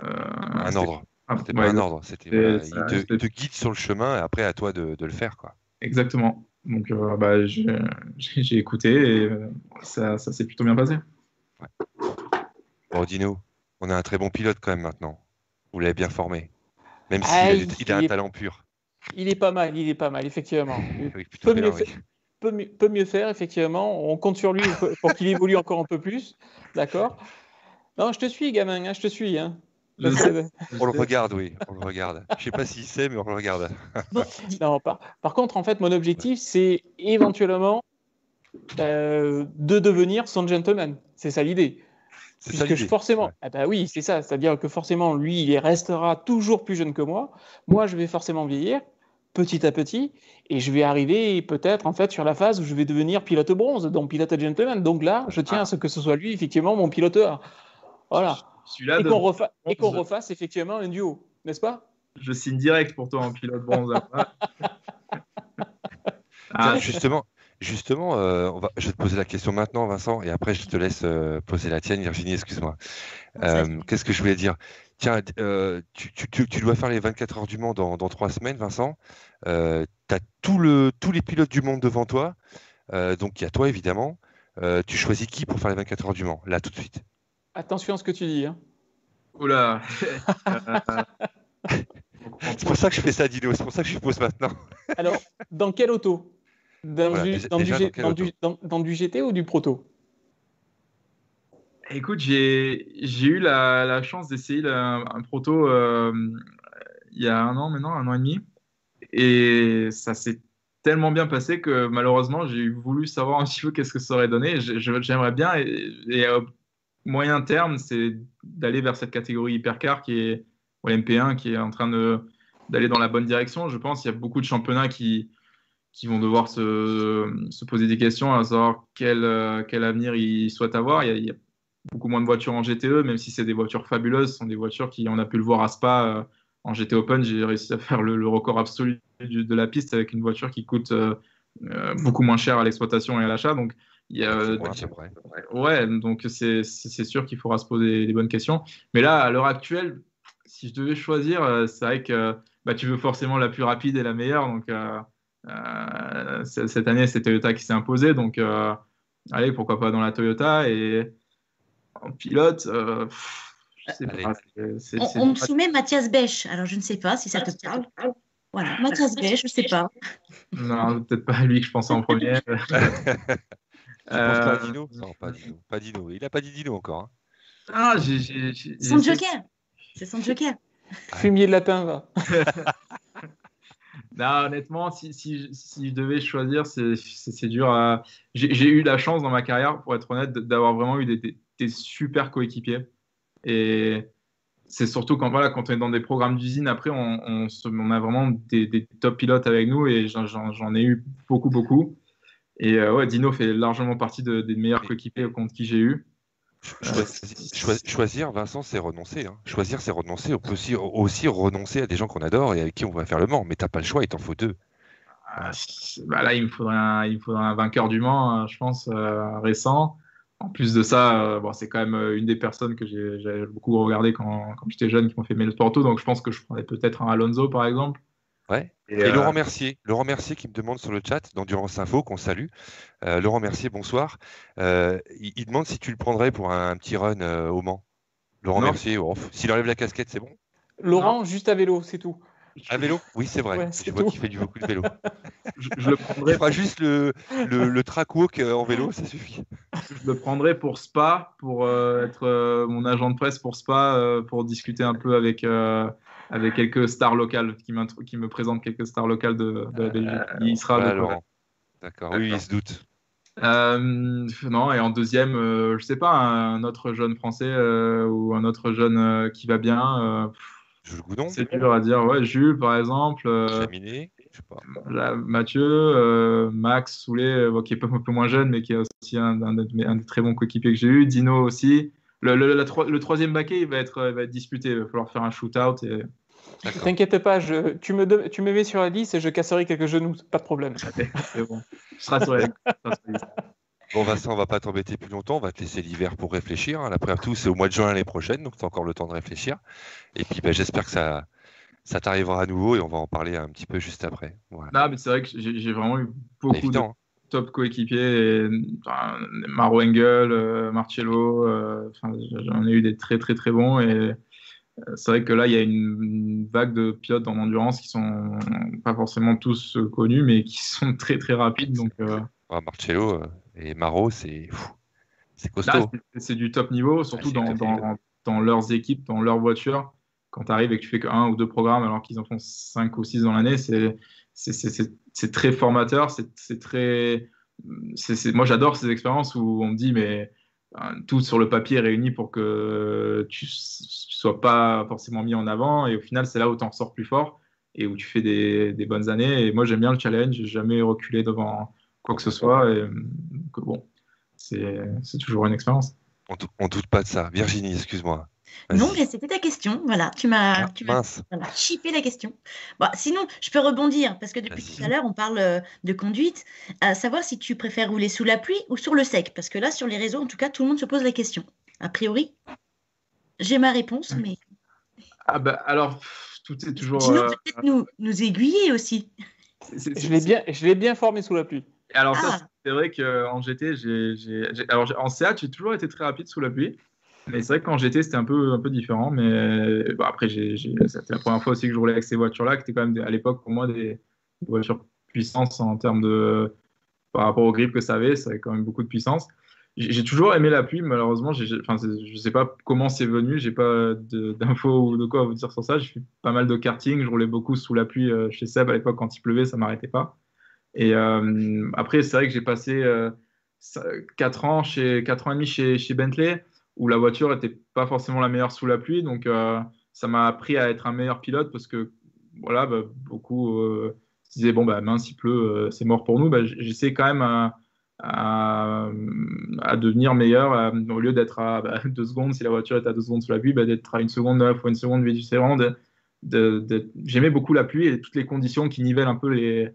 Un ordre. C'était pas ouais, un ordre. C'était, voilà, il te guide sur le chemin et après à toi de le faire, quoi. exactement. Donc bah, j'ai écouté et ça s'est plutôt bien passé. Bon, Dino, on a un très bon pilote quand même maintenant. Vous l'avez bien formé. Même Ah, s'il a un talent pur. il est pas mal, effectivement. Oui, plutôt bien, oui. Peut mieux faire, effectivement. On compte sur lui pour qu'il évolue encore un peu plus. D'accord? Non, je te suis, gamin, hein, je te suis. Hein. Je sais. On le regarde, oui, on le regarde. Je sais pas s'il sait, mais on le regarde. Bon, Non, par contre, en fait, mon objectif, c'est éventuellement de devenir son gentleman. C'est ça l'idée. C'est ça Puisque l'idée. forcément, Ouais. ah bah oui, c'est ça. C'est-à-dire que forcément, lui, il restera toujours plus jeune que moi. Moi, je vais forcément vieillir petit à petit, et je vais arriver peut-être en fait sur la phase où je vais devenir pilote bronze, donc pilote gentleman. Donc là, je tiens à ce que ce soit lui, effectivement, mon pilote A. Voilà. Celui-là Et qu'on refasse effectivement un duo, n'est-ce pas? Je signe direct pour toi en pilote bronze. Tiens, justement, je vais te poser la question maintenant, Vincent, et après je te laisse poser la tienne, Virginie, excuse-moi. Qu'est-ce que je voulais dire? Tiens, tu dois faire les 24 heures du Mans dans 3 semaines, Vincent. Tu as tous les pilotes du monde devant toi. Donc il y a toi, évidemment. Tu choisis qui pour faire les 24 heures du Mans, là, tout de suite? Attention à ce que tu dis. Hein. Oula. C'est pour ça que je fais ça, Dino. C'est pour ça que je pose maintenant. Alors, dans quelle auto? Dans du GT ou du proto? Écoute, j'ai eu la chance d'essayer un proto il y a un an et demi. Et ça s'est tellement bien passé que malheureusement, j'ai voulu savoir un petit peu qu'est-ce que ça aurait donné. J'aimerais bien, et à moyen terme, c'est d'aller vers cette catégorie hypercar qui est MP1, qui est en train d'aller dans la bonne direction. Je pense qu'il y a beaucoup de championnats qui vont devoir se poser des questions à savoir quel avenir ils souhaitent avoir. Il y a beaucoup moins de voitures en GTE, même si c'est des voitures fabuleuses. Ce sont des voitures qui, on a pu le voir à Spa, en GT Open, j'ai réussi à faire le record absolu de la piste avec une voiture qui coûte beaucoup moins cher à l'exploitation et à l'achat. Donc, ouais, donc c'est sûr qu'il faudra se poser les bonnes questions. Mais là, à l'heure actuelle, si je devais choisir, c'est vrai que tu veux forcément la plus rapide et la meilleure. Donc, cette année, c'est Toyota qui s'est imposé. Donc, allez, pourquoi pas dans la Toyota. Et en pilote, je sais pas. On me soumet Mathias Bech. Alors, je ne sais pas si ça te parle. Voilà, Mathias Bech, je ne sais pas. Non, peut-être pas lui que je pensais en premier. Tu penses pas à Dino? Non, pas Dino. Il n'a pas dit Dino encore. Hein. Ah, son joker. C'est son joker. Fumier de latin, va. Non, honnêtement, si je devais choisir, c'est dur. J'ai eu la chance dans ma carrière, pour être honnête, d'avoir vraiment eu des super coéquipiers. Et c'est surtout quand on est dans des programmes d'usine, après, on a vraiment des top pilotes avec nous et j'en ai eu beaucoup. Et ouais, Dino fait largement partie des meilleurs coéquipiers contre qui j'ai eu. Choisir, Vincent, c'est renoncer. Hein. Choisir, c'est renoncer. On peut aussi renoncer à des gens qu'on adore et avec qui on va faire le Mans. Mais t'as pas le choix, il t'en faut 2. Là, il me faudrait un vainqueur du Mans, je pense, récent. En plus de ça, c'est quand même une des personnes que j'ai beaucoup regardé quand j'étais jeune qui m'ont fait aimer le sport auto. Donc je pense que je prendrais peut-être un Alonso, par exemple. Ouais. Et Laurent Mercier qui me demande sur le chat d'Endurance Info, qu'on salue. Laurent Mercier, bonsoir. Il demande si tu le prendrais pour un petit run au Mans. Laurent Mercier, s'il enlève la casquette, c'est bon? Laurent, non. Juste à vélo, c'est tout. À vélo? Oui, c'est vrai. Ouais, je vois qu'il fait beaucoup de vélo. Je le prendrais. Il fera juste le track walk en vélo, ça suffit. Je le prendrais pour Spa, pour être mon agent de presse pour Spa, pour discuter un peu avec quelques stars locales, qui me présentent quelques stars locales de la Belgique. Il sera voilà, Laurent. D'accord, oui, il se doute. Non, et en deuxième, je sais pas, un autre jeune français ou un autre jeune qui va bien. Jules Goudon. C'est dur à dire. Ouais, Jules, par exemple. Chaminé, je sais pas. Mathieu, Max Soulet, qui est un peu moins jeune, mais qui est aussi un des très bons coéquipiers que j'ai eu. Dino aussi. Le troisième baquet, il va être disputé. Il va falloir faire un shootout. D'accord. T'inquiète pas, tu me mets sur la liste et je casserai quelques genoux, pas de problème. C'est bon. Tu seras sur la liste. Bon, Vincent, on va pas t'embêter plus longtemps. On va te laisser l'hiver pour réfléchir. Après tout, c'est au mois de juin l'année prochaine, donc tu as encore le temps de réfléchir. Et puis, j'espère que ça t'arrivera à nouveau et on va en parler un petit peu juste après. Voilà. Non, mais c'est vrai que j'ai vraiment eu beaucoup Évident, de top coéquipiers. Maro Engel, Marcello, j'en ai eu des très très très bons. Et c'est vrai que là, il y a une vague de pilotes en endurance qui sont pas forcément tous connus, mais qui sont très très rapides. Donc, Marcello et Maro, c'est là, costaud. c'est du top niveau, surtout c'est top niveau. dans leurs équipes, dans leurs voitures. Quand tu arrives et que tu fais qu'un ou deux programmes alors qu'ils en font 5 ou 6 dans l'année, c'est très formateur. Moi, j'adore ces expériences où on me dit, mais tout sur le papier est réuni pour que tu sois pas forcément mis en avant. Et au final, c'est là où tu en ressors plus fort et où tu fais des bonnes années. Et moi, j'aime bien le challenge. J'ai jamais reculé devant quoi que ce soit. Et, donc, bon, c'est toujours une expérience. On doute pas de ça. Virginie, excuse-moi. Vas-y. Non, mais c'était ta question. Voilà, tu m'as mince. voilà, chippé la question. Bon, sinon, je peux rebondir parce que depuis Vas-y. tout à l'heure, on parle de conduite. À savoir si tu préfères rouler sous la pluie ou sur le sec. Parce que là, sur les réseaux, en tout cas, tout le monde se pose la question. A priori, j'ai ma réponse, mais Ah bah alors, tout est toujours. Dino peut-être nous aiguiller aussi. Je l'ai bien formé sous la pluie. Alors ça, c'est vrai qu'en GT, alors en C8, j'ai toujours été très rapide sous la pluie. Mais c'est vrai que quand GT, c'était un peu différent. Mais bon, après, c'était la première fois aussi que je roulais avec ces voitures-là, qui étaient quand même à l'époque pour moi des voitures puissance en termes de par rapport au grip que ça avait quand même beaucoup de puissance. J'ai toujours aimé la pluie, malheureusement, je sais pas comment c'est venu, j'ai pas d'infos ou de quoi vous dire sur ça. J'ai fait pas mal de karting, je roulais beaucoup sous la pluie chez Seb à l'époque quand il pleuvait, ça m'arrêtait pas. Et après, c'est vrai que j'ai passé 4 ans, 4 ans et demi chez Bentley, où la voiture était pas forcément la meilleure sous la pluie, donc ça m'a appris à être un meilleur pilote parce que voilà, beaucoup se disaient bon bah mince il pleut, c'est mort pour nous. J'essaie quand même à devenir meilleur au lieu d'être à 2 secondes si la voiture est à 2 secondes sous la pluie, d'être à 1 seconde 9 ou 1 seconde 8. C'est vraiment j'aimais beaucoup la pluie et toutes les conditions qui nivellent un peu les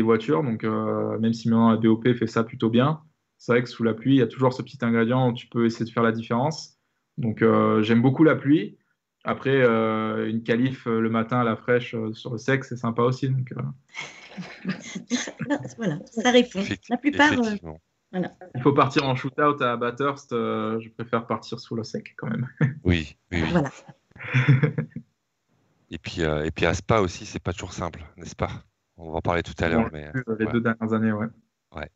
voitures. Donc, même si maintenant la BOP fait ça plutôt bien, c'est vrai que sous la pluie, il y a toujours ce petit ingrédient où tu peux essayer de faire la différence. Donc, j'aime beaucoup la pluie. Après, une qualif le matin à la fraîche sur le sec, c'est sympa aussi. Donc, voilà, ça répond. La plupart. Voilà. Il faut partir en shootout à Bathurst. Je préfère partir sous le sec quand même. Oui. Voilà. Et puis à Spa aussi, c'est pas toujours simple, n'est-ce pas? On va en parler tout à l'heure. Mais les 2 dernières années, ouais.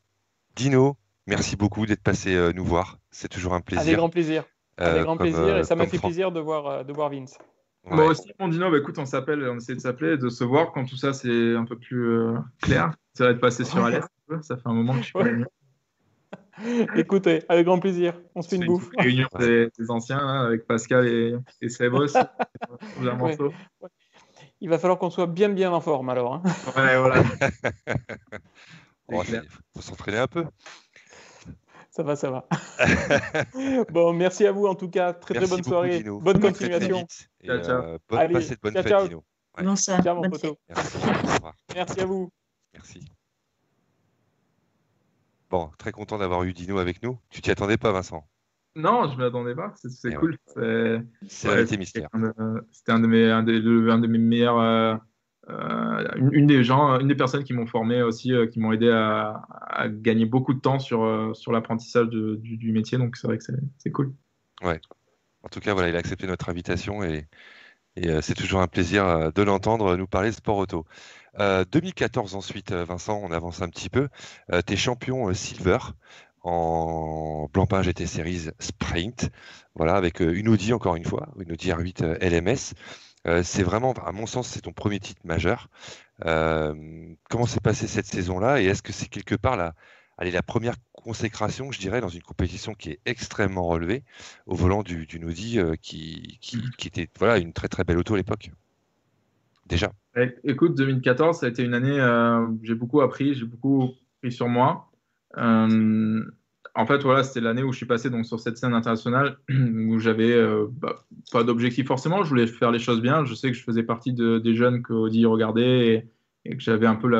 Dino, merci beaucoup d'être passé nous voir. C'est toujours un plaisir. Avec grand plaisir. Avec grand plaisir. Et ça m'a fait plaisir de voir Vince. Ouais. Moi aussi, mon Dino, écoute, on essaie de s'appeler, de se voir quand tout ça c'est un peu plus clair. Ça va être passé sur Alès. Ça fait un moment que je suis pas venu. Écoutez, avec grand plaisir. On se fait une bouffe. Une réunion des anciens hein, avec Pascal et Seb aussi. Ouais. Il va falloir qu'on soit bien en forme alors. Hein. Ouais, voilà. Il faut s'entraîner un peu. Ça va. Bon, merci à vous en tout cas. Très bonne soirée. Dino. Bonne continuation. Ciao. Passez de bonnes fêtes, Dino. Ouais. Bonsoir. Ciao, mon poteau. Merci. Au revoir. Merci à vous. Merci. Bon, très content d'avoir eu Dino avec nous. Tu t'y attendais pas, Vincent? Non, je ne m'y attendais pas. C'est cool. C'est l'invité mystère. C'était un de mes meilleurs. Une des personnes qui m'ont formé aussi, qui m'ont aidé à gagner beaucoup de temps sur l'apprentissage du métier. Donc c'est vrai que c'est cool. Ouais. En tout cas, voilà, il a accepté notre invitation et c'est toujours un plaisir de l'entendre nous parler de sport auto. 2014 ensuite, Vincent, on avance un petit peu. Tu es champion Silver en Blancpain GT Series Sprint, voilà, avec une Audi encore une fois, une Audi R8 LMS. C'est vraiment, à mon sens, c'est ton premier titre majeur. Comment s'est passée cette saison-là et est-ce que c'est quelque part la première consécration, je dirais, dans une compétition qui est extrêmement relevée au volant d'une Audi qui était voilà, une très très belle auto à l'époque. Déjà. Écoute, 2014, ça a été une année où j'ai beaucoup appris, j'ai beaucoup pris sur moi. En fait, voilà, c'était l'année où je suis passé donc, sur cette scène internationale où j'avais pas d'objectif forcément. Je voulais faire les choses bien. Je sais que je faisais partie des jeunes que Audi regardait et que j'avais un peu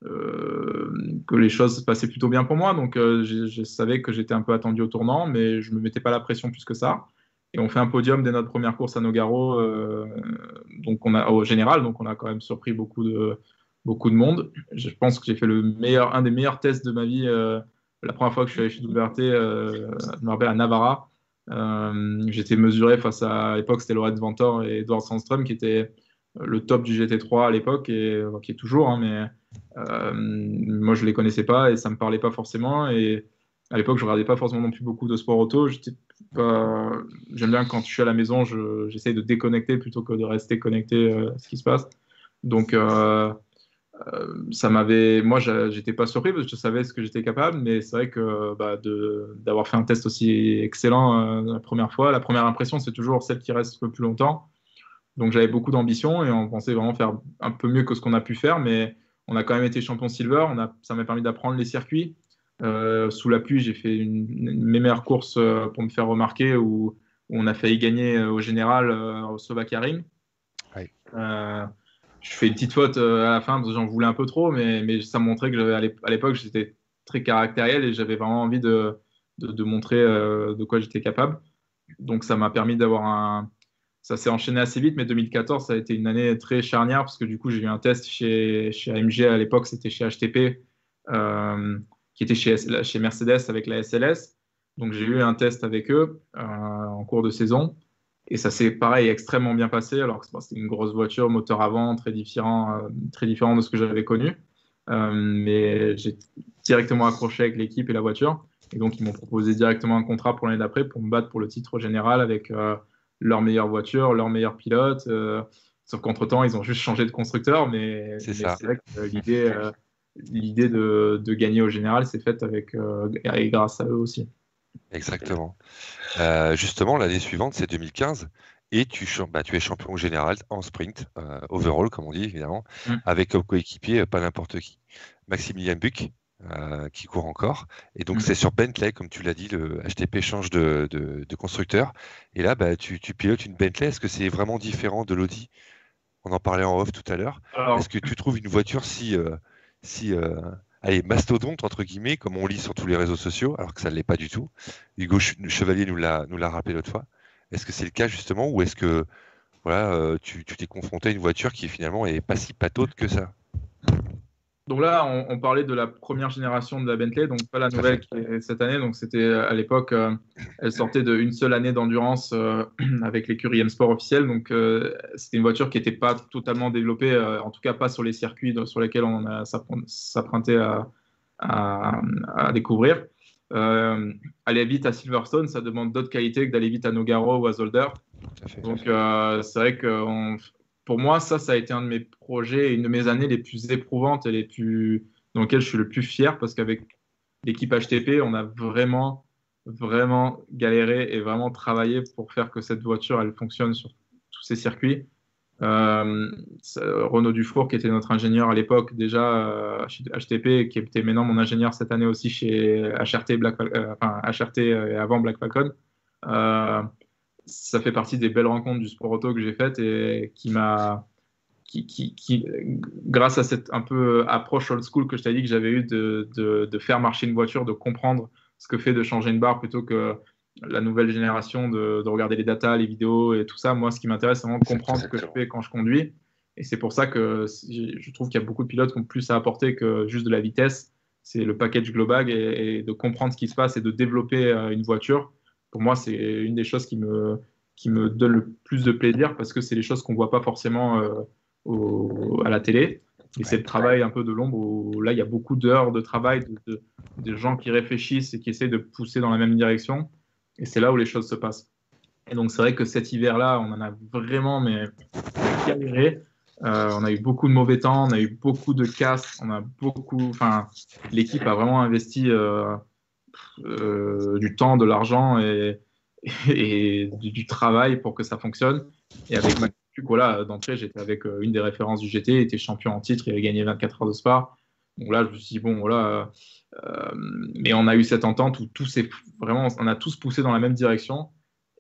que les choses se passaient plutôt bien pour moi. Donc, je savais que j'étais un peu attendu au tournant, mais je me mettais pas la pression plus que ça. Et on fait un podium dès notre première course à Nogaro, donc au général. Donc, on a quand même surpris beaucoup de monde. Je pense que j'ai fait un des meilleurs tests de ma vie. La première fois que je suis allé chez WRT, je me rappelle à Navarra, j'étais mesuré face à l'époque, c'était Lorenz Vanthoor et Edward Sandström qui étaient le top du GT3 à l'époque et qui est toujours, hein, mais moi je les connaissais pas et ça me parlait pas forcément. Et à l'époque, je regardais pas forcément non plus beaucoup de sport auto. J'aime bien quand je suis à la maison, j'essaye de déconnecter plutôt que de rester connecté à ce qui se passe. Donc moi, j'étais pas surpris parce que je savais ce que j'étais capable, mais c'est vrai que d'avoir fait un test aussi excellent la première fois, la première impression, c'est toujours celle qui reste le plus longtemps. Donc j'avais beaucoup d'ambition et on pensait vraiment faire un peu mieux que ce qu'on a pu faire, mais on a quand même été champion silver. Ça m'a permis d'apprendre les circuits. Sous la pluie, j'ai fait une de mes meilleures courses pour me faire remarquer où on a failli gagner au général au Slovakia Ring. Oui. Je fais une petite faute à la fin parce que j'en voulais un peu trop, mais ça montrait que à l'époque, j'étais très caractériel et j'avais vraiment envie de montrer de quoi j'étais capable. Donc ça m'a permis ça s'est enchaîné assez vite, mais 2014, ça a été une année très charnière parce que du coup, j'ai eu un test chez AMG à l'époque, c'était chez HTP, qui était chez Mercedes avec la SLS. Donc j'ai eu un test avec eux en cours de saison. Et ça s'est, pareil, extrêmement bien passé, alors que c'était une grosse voiture, moteur avant, très différent de ce que j'avais connu. Mais j'ai directement accroché avec l'équipe et la voiture. Et donc, ils m'ont proposé directement un contrat pour l'année d'après pour me battre pour le titre général avec leur meilleure voiture, leur meilleur pilote. Sauf qu'entre-temps, ils ont juste changé de constructeur. Mais c'est vrai que l'idée de gagner au général s'est faite et grâce à eux aussi. Exactement. Justement, l'année suivante, c'est 2015, et tu es champion général en sprint, overall, comme on dit, évidemment, avec comme coéquipier pas n'importe qui. Maximilian Buch, qui court encore. Et donc, c'est sur Bentley, comme tu l'as dit, le HTP change de constructeur. Et là, tu pilotes une Bentley. Est-ce que c'est vraiment différent de l'Audi? On en parlait en off tout à l'heure. Est-ce que tu trouves une voiture allez, mastodonte, entre guillemets, comme on lit sur tous les réseaux sociaux, alors que ça ne l'est pas du tout? Hugo Chevalier nous l'a rappelé l'autre fois. Est-ce que c'est le cas, justement, ou est-ce que tu t'es confronté à une voiture qui, finalement, est pas si pataude que ça? Donc là, on parlait de la première génération de la Bentley, donc pas la nouvelle qui est cette année. Donc c'était à l'époque, elle sortait d'une seule année d'endurance avec l'écurie M-Sport officielle. Donc c'était une voiture qui n'était pas totalement développée, en tout cas pas sur les circuits sur lesquels on s'apprêtait à découvrir. Aller vite à Silverstone, ça demande d'autres qualités que d'aller vite à Nogaro ou à Zolder. Donc c'est vrai que pour moi, ça a été un de mes projets, une de mes années les plus éprouvantes et dans lesquelles je suis le plus fier parce qu'avec l'équipe HTP, on a vraiment, vraiment galéré et vraiment travaillé pour faire que cette voiture, elle fonctionne sur tous ces circuits. Renaud Dufour, qui était notre ingénieur à l'époque déjà chez HTP, qui était maintenant mon ingénieur cette année aussi chez HRT, HRT et avant Black Falcon. Ça fait partie des belles rencontres du sport auto que j'ai faites et qui grâce à cette un peu approche old school que je t'ai dit que j'avais eu de faire marcher une voiture, de comprendre ce que fait de changer une barre plutôt que la nouvelle génération de regarder les datas, les vidéos et tout ça. Moi, ce qui m'intéresse, c'est vraiment de comprendre ce que je fais quand je conduis. Et c'est pour ça que je trouve qu'il y a beaucoup de pilotes qui ont plus à apporter que juste de la vitesse. C'est le package global et de comprendre ce qui se passe et de développer une voiture. Pour moi, c'est une des choses qui me donne le plus de plaisir parce que c'est les choses qu'on ne voit pas forcément à la télé. Et c'est le travail un peu de l'ombre où là, il y a beaucoup d'heures de travail, de gens qui réfléchissent et qui essaient de pousser dans la même direction. Et c'est là où les choses se passent. Et donc, c'est vrai que cet hiver-là, on en a vraiment galéré. On a eu beaucoup de mauvais temps, on a eu beaucoup de casses, l'équipe a vraiment investi du temps, de l'argent et du travail pour que ça fonctionne. Et avec Max, voilà, d'entrée, j'étais avec une des références du GT, il était champion en titre, il avait gagné 24 heures de Spa. Donc là, je me suis dit, bon, voilà. Mais on a eu cette entente où on a tous poussé dans la même direction.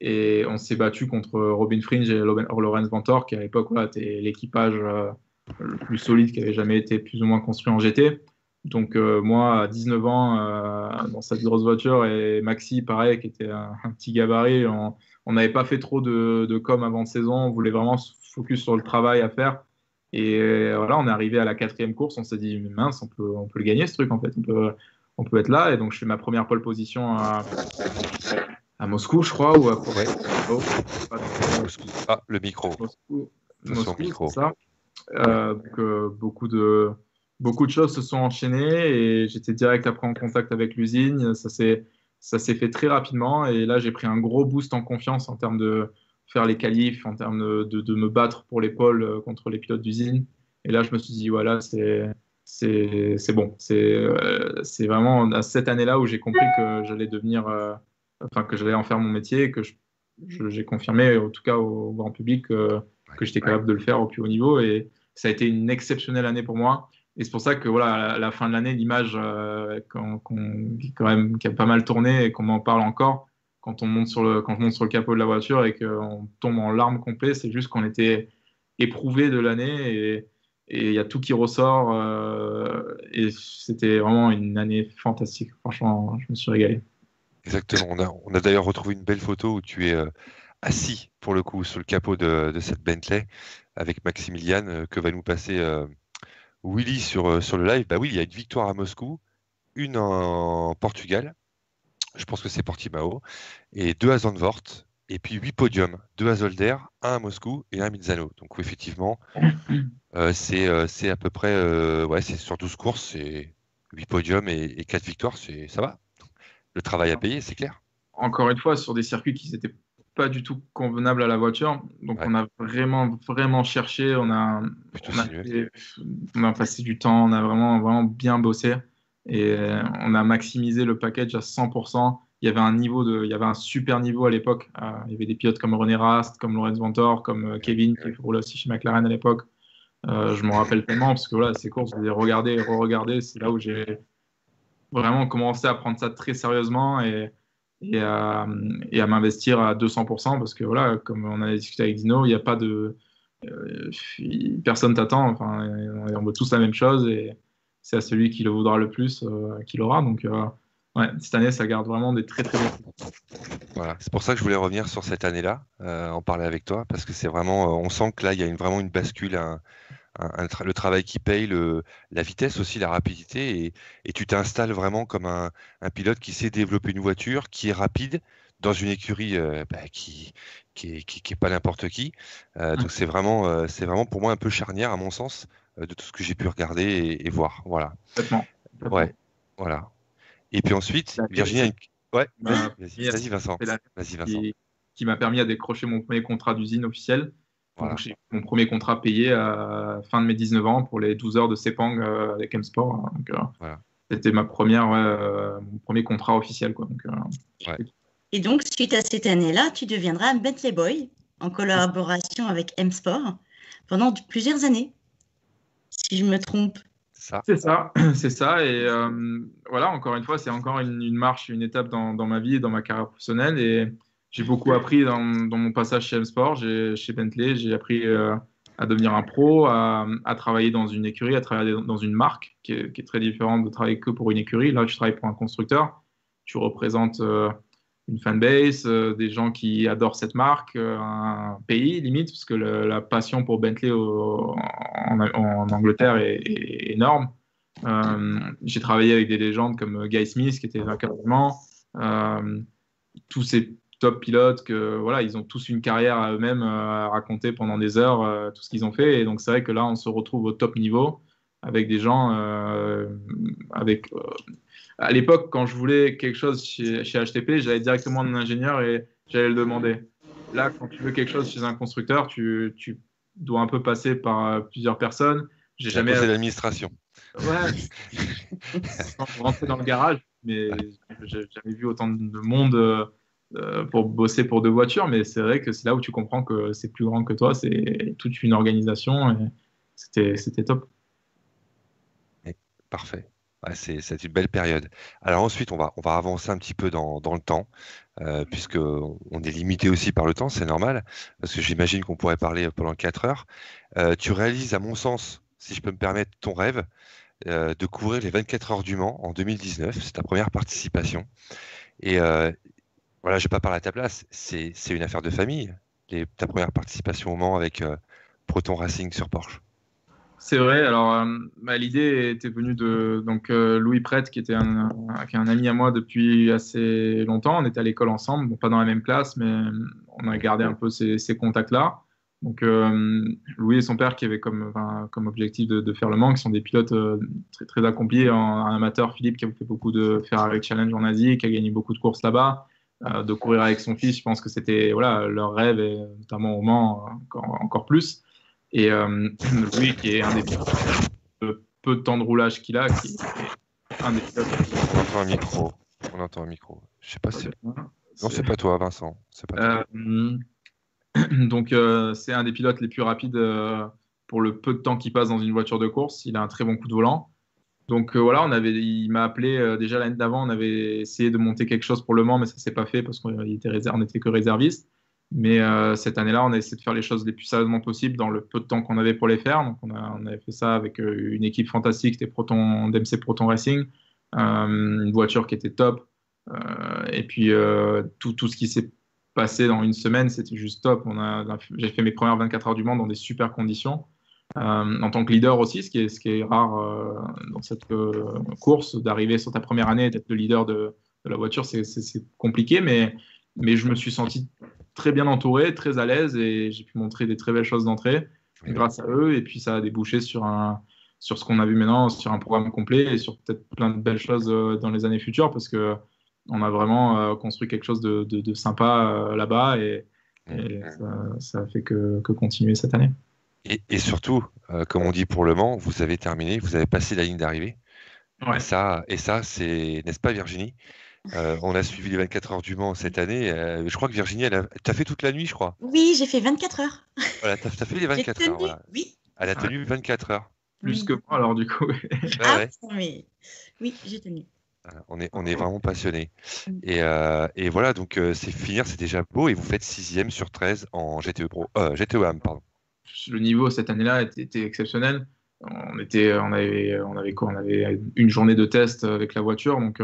Et on s'est battu contre Robin Fringe et Lawrence Ventor, qui à l'époque, voilà, était l'équipage le plus solide qui avait jamais été plus ou moins construit en GT. Donc moi, à 19 ans, dans cette grosse voiture, et Maxi, pareil, qui était un petit gabarit, on n'avait pas fait trop de com avant de saison, on voulait vraiment se focus sur le travail à faire. Et voilà, on est arrivé à la 4e course, on s'est dit, mince, on peut le gagner ce truc en fait, on peut être là. Et donc je fais ma première pole position à Moscou, je crois, ou à Ouais. Oh, Moscou. Ah, le micro. Moscou, Attention au micro. c'est ça. Donc, beaucoup de choses se sont enchaînées et j'étais direct après en contact avec l'usine. Ça s'est fait très rapidement et là, j'ai pris un gros boost en confiance en termes de faire les qualifs, en termes de me battre pour les pôles contre les pilotes d'usine. Et là, je me suis dit, voilà, c'est bon. C'est vraiment à cette année-là où j'ai compris que j'allais que j'allais en faire mon métier et que j'ai confirmé, en tout cas au grand public, que j'étais capable de le faire au plus haut niveau. Et ça a été une exceptionnelle année pour moi. Et c'est pour ça que voilà, à la fin de l'année, l'image qui a pas mal tourné et qu'on m'en parle encore, quand on monte sur le capot de la voiture et qu'on tombe en larmes complètes, c'est juste qu'on était éprouvé de l'année et il y a tout qui ressort. Et c'était vraiment une année fantastique. Franchement, je me suis régalé. Exactement. On a d'ailleurs retrouvé une belle photo où tu es assis, pour le coup, sur le capot de cette Bentley avec Maximilian que va nous passer Willy sur le live. Bah oui, il y a une victoire à Moscou, une en Portugal, je pense que c'est Portimao, et 2 à Zandvoort, et puis 8 podiums, 2 à Zolder, 1 à Moscou et 1 à Misano. Donc effectivement, c'est à peu près, c'est sur 12 courses, c'est 8 podiums et 4 victoires, ça va. Le travail à payer, c'est clair. Encore une fois, sur des circuits qui n'étaient pas du tout convenables à la voiture. Donc, on a vraiment, vraiment cherché. On a passé du temps. On a vraiment, vraiment bien bossé. Et on a maximisé le package à 100%. Il y avait un super niveau à l'époque. Il y avait des pilotes comme René Rast, comme Lawrence Ventor, comme Kevin, qui roulait aussi chez McLaren à l'époque. Je m'en rappelle tellement parce que voilà, ces courses, je les ai regardées et re-regardées. C'est là où j'ai vraiment commencé à prendre ça très sérieusement et à m'investir à 200% parce que voilà, comme on a discuté avec Dino, il n'y a pas de personne t'attend, enfin, on veut tous la même chose et c'est à celui qui le voudra le plus qui l'aura. Donc ouais, cette année, ça garde vraiment des très très bons. Voilà, c'est pour ça que je voulais revenir sur cette année-là, en parler avec toi, parce que c'est vraiment, on sent que là, il y a vraiment une bascule, le travail qui paye, la vitesse aussi, la rapidité, et tu t'installes vraiment comme un pilote qui sait développer une voiture, qui est rapide, dans une écurie qui est pas n'importe qui. Donc c'est vraiment pour moi un peu charnière, à mon sens, de tout ce que j'ai pu regarder et voir. Voilà. Complètement. Ouais, voilà. Et puis ensuite, Virginie a une... Ouais, vas-y Vincent. Vas-y Vincent. Qui m'a permis à décrocher mon premier contrat d'usine officiel. Voilà. Donc, j'ai eu mon premier contrat payé à fin de mes 19 ans pour les 12 heures de Sepang avec M-Sport. Donc, voilà. C'était mon premier contrat officiel, quoi. Donc, ouais. Et donc, suite à cette année-là, tu deviendras Bentley Boy en collaboration avec M-Sport pendant plusieurs années, si je me trompe. C'est ça. Et voilà, encore une fois, c'est encore une marche, une étape dans ma vie et dans ma carrière professionnelle. Et j'ai beaucoup appris dans mon passage chez M-Sport, chez Bentley. J'ai appris à devenir un pro, à travailler dans une écurie, à travailler dans une marque qui est très différente de travailler que pour une écurie. Là, tu travailles pour un constructeur. Tu représentes une fanbase, des gens qui adorent cette marque, un pays limite, parce que la passion pour Bentley en Angleterre est énorme. J'ai travaillé avec des légendes comme Guy Smith, qui était vainqueur allemand. Tous ces top pilotes, voilà, ils ont tous une carrière à eux-mêmes à raconter pendant des heures, tout ce qu'ils ont fait. Et donc, c'est vrai que là, on se retrouve au top niveau avec des gens à l'époque, quand je voulais quelque chose chez HTP, j'allais directement à un ingénieur et j'allais le demander. Là, quand tu veux quelque chose chez un constructeur, tu dois un peu passer par plusieurs personnes. J'ai jamais posé l'administration. Ouais. Sans rentrer dans le garage, mais j'ai jamais vu autant de monde pour bosser pour 2 voitures. Mais c'est vrai que c'est là où tu comprends que c'est plus grand que toi. C'est toute une organisation et c'était top. Parfait. Ouais, c'est une belle période. Alors ensuite, on va avancer un petit peu dans le temps, puisque on est limité aussi par le temps, c'est normal, parce que j'imagine qu'on pourrait parler pendant 4 heures. Tu réalises, à mon sens, si je peux me permettre, ton rêve de courir les 24 heures du Mans en 2019. C'est ta première participation. Et voilà, je ne vais pas parler à ta place, c'est une affaire de famille, ta première participation au Mans avec Proton Racing sur Porsche. C'est vrai. Alors, l'idée était venue de Louis Prête, qui est un ami à moi depuis assez longtemps. On était à l'école ensemble, bon, pas dans la même classe, mais on a gardé un peu ces contacts-là. Donc, Louis et son père qui avaient comme objectif de faire le Mans, qui sont des pilotes très, très accomplis, un amateur, Philippe, qui a fait beaucoup de Ferrari Challenge en Asie, qui a gagné beaucoup de courses là-bas. De courir avec son fils, je pense que c'était leur rêve, et notamment au Mans encore plus. Et lui, qui est un des pilotes de peu de temps de roulage qu'il a, qui est un des pilotes. On entend un micro. On entend un micro. Je sais pas si. Non, c'est pas toi, Vincent. C'est pas toi. Donc, c'est un des pilotes les plus rapides pour le peu de temps qu'il passe dans une voiture de course. Il a un très bon coup de volant. Donc voilà, il m'a appelé déjà l'année d'avant. On avait essayé de monter quelque chose pour le Mans, mais ça s'est pas fait parce qu'on n'était que réserviste. Mais cette année-là, on a essayé de faire les choses les plus sérieusement possible dans le peu de temps qu'on avait pour les faire. Donc on avait fait ça avec une équipe fantastique, c'était DMC Proton Racing, une voiture qui était top. Et puis tout ce qui s'est passé dans une semaine, c'était juste top. J'ai fait mes premières 24 heures du Mans dans des super conditions. En tant que leader aussi, ce qui est rare dans cette course, d'arriver sur ta première année et d'être le leader de la voiture, c'est compliqué, mais je me suis senti très bien entouré, très à l'aise, et j'ai pu montrer des très belles choses d'entrée grâce à eux, et puis ça a débouché sur ce qu'on a vu maintenant, sur un programme complet et sur peut-être plein de belles choses dans les années futures, parce que on a vraiment construit quelque chose de sympa là-bas, et ça a fait que continuer cette année. Et surtout, comme on dit pour le Mans, vous avez terminé, vous avez passé la ligne d'arrivée. Ouais. Et ça, c'est, n'est-ce pas, Virginie? On a suivi les 24 heures du Mans cette année. Je crois que Virginie, t'as fait toute la nuit, je crois. Oui, j'ai fait 24 heures. Voilà, t'as fait les 24 heures. Voilà. Oui. Elle a tenu 24 heures. Plus que moi, alors, du coup. Ouais. Mais oui, j'ai tenu. On est vraiment passionnés. Et voilà, donc c'est finir, c'est déjà beau. Et vous faites 6e sur 13 en GTE AM, pardon. Le niveau cette année-là était exceptionnel. On avait une journée de test avec la voiture, donc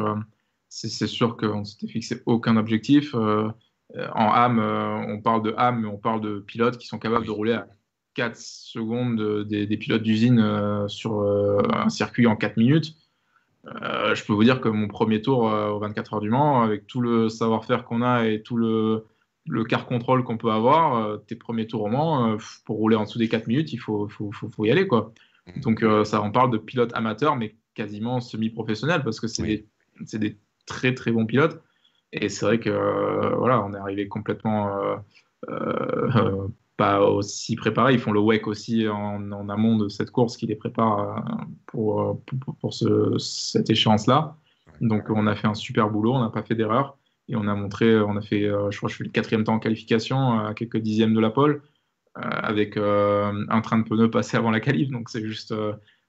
c'est sûr qu'on ne s'était fixé aucun objectif. En AM, on parle de AM, mais on parle de pilotes qui sont capables de rouler à 4 secondes des pilotes d'usine sur un circuit en 4 minutes. Je peux vous dire que mon premier tour aux 24 heures du Mans, avec tout le savoir-faire qu'on a et tout le car contrôle qu'on peut avoir, tes premiers tours au Mans, pour rouler en dessous des 4 minutes, il faut y aller, quoi. Donc on parle de pilotes amateurs, mais quasiment semi-professionnels, parce que c'est des très très bons pilotes. Et c'est vrai que on est arrivé complètement pas aussi préparés. Ils font le WEC aussi en amont de cette course qui les prépare pour cette échéance-là. Donc on a fait un super boulot, on n'a pas fait d'erreur. Et on a fait, je crois que je fais le 4e temps en qualification, à quelques dixièmes de la pole, avec un train de pneus passé avant la qualif. Donc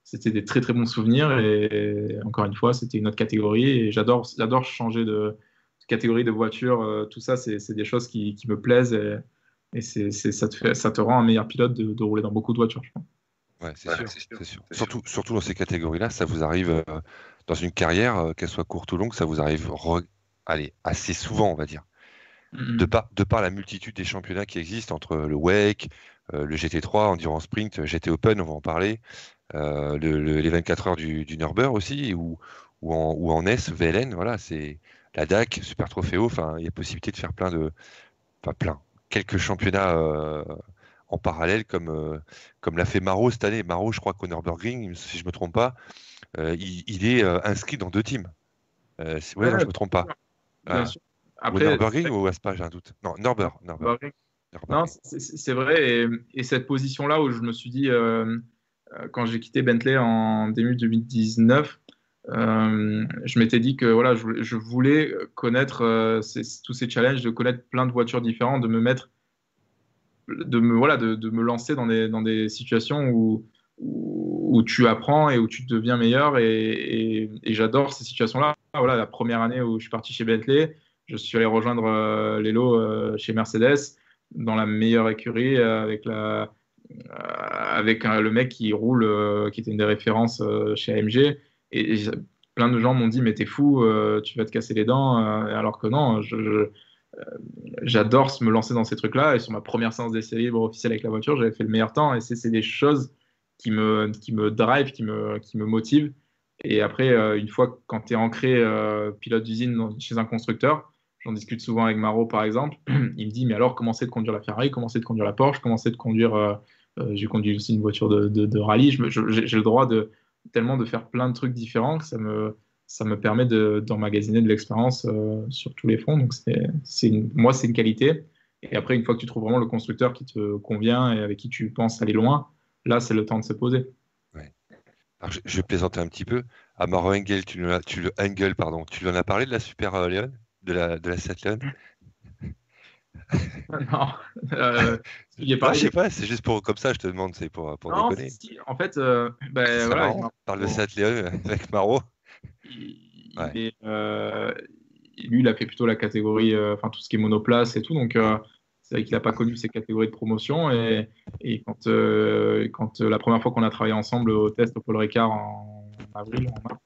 c'était des très très bons souvenirs. Et encore une fois, c'était une autre catégorie. Et j'adore changer de catégorie de voiture. Tout ça, c'est des choses qui me plaisent. Et ça te rend un meilleur pilote de rouler dans beaucoup de voitures, je pense. Ouais, c'est sûr. Surtout dans ces catégories-là, ça vous arrive dans une carrière, qu'elle soit courte ou longue, ça vous arrive assez souvent, on va dire. De par la multitude des championnats qui existent entre le WEC, le GT3, Endurance Sprint, GT Open, on va en parler, les 24 heures du Nürburgring aussi, ou en S, VLN, voilà, c'est la DAC, Super Trofeo, enfin, il y a possibilité de faire quelques championnats en parallèle, comme l'a fait Maro cette année. Maro, je crois qu'au Nürburgring, si je ne me trompe pas, il est inscrit dans 2 teams. Non, je ne me trompe pas. Bien sûr. Après, au Nürburgring ou à Spa, j'ai un doute. Non, Nürburgring. Non, c'est vrai. Et cette position-là où je me suis dit, quand j'ai quitté Bentley en début 2019, je m'étais dit que je voulais connaître tous ces challenges, de connaître plein de voitures différentes, de me lancer dans des situations où où tu apprends et où tu deviens meilleur. Et j'adore ces situations-là. Voilà, la première année où je suis parti chez Bentley, je suis allé rejoindre les lots chez Mercedes dans la meilleure écurie avec le mec qui roule, qui était une des références chez AMG. Et plein de gens m'ont dit, mais t'es fou, tu vas te casser les dents. Alors que non, j'adore me lancer dans ces trucs-là. Et sur ma première séance d'essai libre officielle avec la voiture, j'avais fait le meilleur temps. Et c'est des choses qui me drive, qui me motive. Et après, une fois quand tu es ancré pilote d'usine chez un constructeur, j'en discute souvent avec Maro par exemple, il me dit, mais alors comment c'est de conduire la Ferrari, comment c'est de conduire la Porsche, comment c'est de conduire, j'ai conduit aussi une voiture de rallye, j'ai le droit tellement de faire plein de trucs différents que ça me permet d'emmagasiner de l'expérience sur tous les fronts. Donc moi, c'est une qualité. Et après, une fois que tu trouves vraiment le constructeur qui te convient et avec qui tu penses aller loin, là, c'est le temps de se poser. Ouais. Alors, je vais plaisanter un petit peu. À Maro Engel, tu lui en as parlé de la Super Leon, de la Seat Leon? Non, je sais pas, c'est juste comme ça, je te demande, c'est pour non, déconner. en fait, C'est voilà, marrant, on parle de Seat Leon avec Maro. lui, il a fait plutôt la catégorie, enfin tout ce qui est monoplace et tout, donc c'est vrai qu'il n'a pas connu ces catégories de promotion. Et quand la première fois qu'on a travaillé ensemble au test au Paul Ricard en avril, en mars,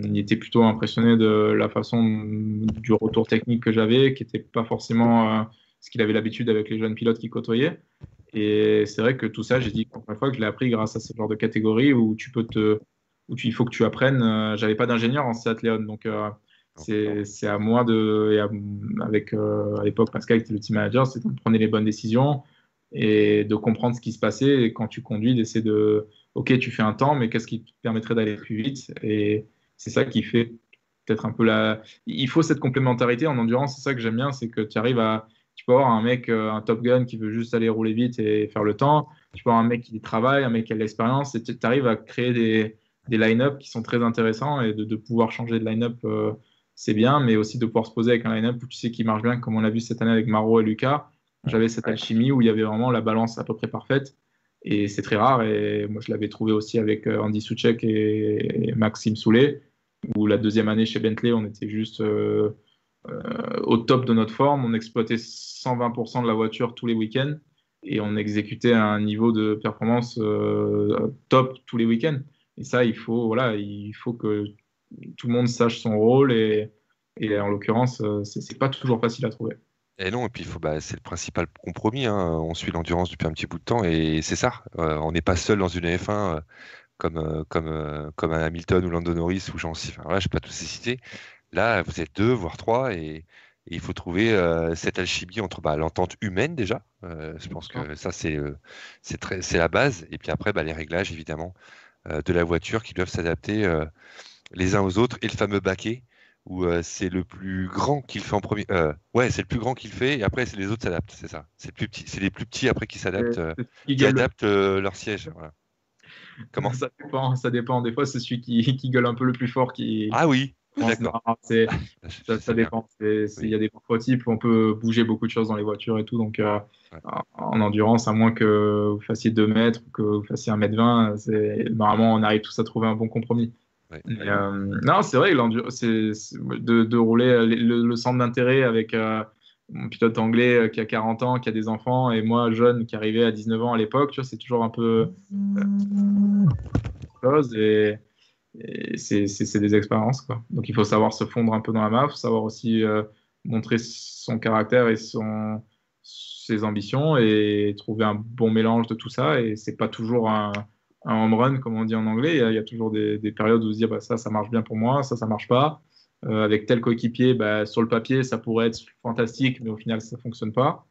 il était plutôt impressionné de la façon du retour technique que j'avais, qui n'était pas forcément ce qu'il avait l'habitude avec les jeunes pilotes qu'il côtoyait. Et c'est vrai que tout ça, j'ai dit la première fois que je l'ai appris grâce à ce genre de catégorie où il faut que tu apprennes. J'avais pas d'ingénieur en Seat Leon, donc c'est à moi avec à l'époque Pascal qui était le team manager, c'est de prendre les bonnes décisions et de comprendre ce qui se passait. Et quand tu conduis, d'essayer ok, tu fais un temps, mais qu'est-ce qui te permettrait d'aller plus vite? Et c'est ça qui fait peut-être un peu il faut cette complémentarité en endurance. C'est ça que j'aime bien, c'est que tu peux avoir un mec, un Top Gun qui veut juste aller rouler vite et faire le temps. Tu peux avoir un mec qui travaille, un mec qui a de l'expérience, et tu arrives à créer des line-up qui sont très intéressants, et de pouvoir changer de line-up, c'est bien, mais aussi de pouvoir se poser avec un line-up où tu sais qu'il marche bien, comme on l'a vu cette année avec Maro et Lucas. J'avais cette alchimie où il y avait vraiment la balance à peu près parfaite, et c'est très rare. Et moi, je l'avais trouvé aussi avec Andy Soucek et Maxime Soulet, où la deuxième année chez Bentley, on était juste au top de notre forme. On exploitait 120% de la voiture tous les week-ends, et on exécutait à un niveau de performance top tous les week-ends. Et ça, il faut que tout le monde sache son rôle, et en l'occurrence, c'est pas toujours facile à trouver. Et non, et puis c'est le principal compromis, hein. On suit l'endurance depuis un petit bout de temps, et c'est ça. On n'est pas seul dans une F1 comme un Hamilton ou Lando Norris ou j'en sais. Enfin, voilà, je ne vais pas tous les citer. Là, vous êtes 2, voire 3, et il faut trouver cette alchimie entre l'entente humaine déjà. Je pense que ça, c'est la base. Et puis après, les réglages, évidemment, de la voiture qui doivent s'adapter les uns aux autres. Et le fameux baquet, où c'est le plus grand qui le fait en premier. C'est le plus grand qui le fait, et après, les autres s'adaptent. C'est ça. C'est les plus petits après qui s'adaptent, qui adaptent leur siège. Voilà. Comment? Ça dépend. Des fois, c'est celui qui gueule un peu le plus fort qui. Ah oui. D'accord. Ça dépend. Il y a des prototypes où on peut bouger beaucoup de choses dans les voitures et tout. Donc, en endurance, à moins que vous fassiez 2 mètres ou que vous fassiez 1,20 m, normalement, on arrive tous à trouver un bon compromis. Ouais. Non, c'est vrai, de rouler le centre d'intérêt avec mon pilote anglais qui a 40 ans, qui a des enfants, et moi, jeune, qui arrivait à 19 ans à l'époque, tu vois, c'est toujours un peu chose. Et c'est des expériences, quoi. Donc il faut savoir se fondre un peu dans la main, il faut savoir aussi montrer son caractère et ses ambitions, et trouver un bon mélange de tout ça. Et c'est pas toujours un home run, comme on dit en anglais. Il y a toujours des périodes où on se dit ça marche bien pour moi, ça marche pas. Avec tel coéquipier, sur le papier, ça pourrait être fantastique, mais au final, ça fonctionne pas.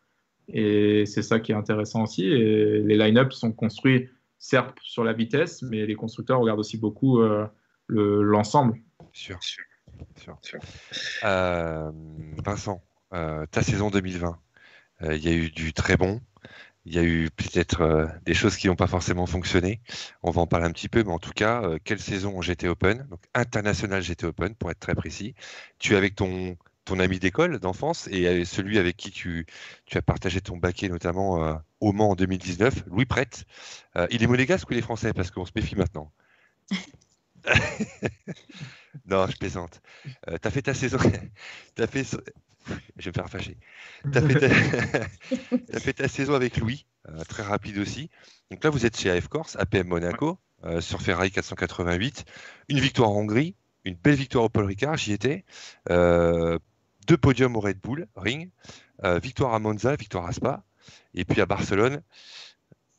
Et c'est ça qui est intéressant aussi. Et les line-up sont construits certes sur la vitesse, mais les constructeurs regardent aussi beaucoup l'ensemble. Sûr. Vincent, ta saison 2020, il y a eu du très bon, il y a eu peut-être des choses qui n'ont pas forcément fonctionné. On va en parler un petit peu, mais en tout cas, quelle saison en GT Open, donc international GT Open pour être très précis. Tu es avec ton ton ami d'école, d'enfance, et celui avec qui tu as partagé ton baquet, notamment au Mans en 2019, Louis Prette. Il est monégasque ou il est français? Parce qu'on se méfie maintenant. Non, je plaisante. T'as fait ta saison. T'as fait... Je vais me faire fâcher. T'as fait t'as fait ta saison avec Louis, très rapide aussi. Donc là, vous êtes chez AF Corse, APM Monaco, sur Ferrari 488. Une victoire en Hongrie, une belle victoire au Paul Ricard, j'y étais. 2 podiums au Red Bull Ring, victoire à Monza, victoire à Spa, et puis à Barcelone.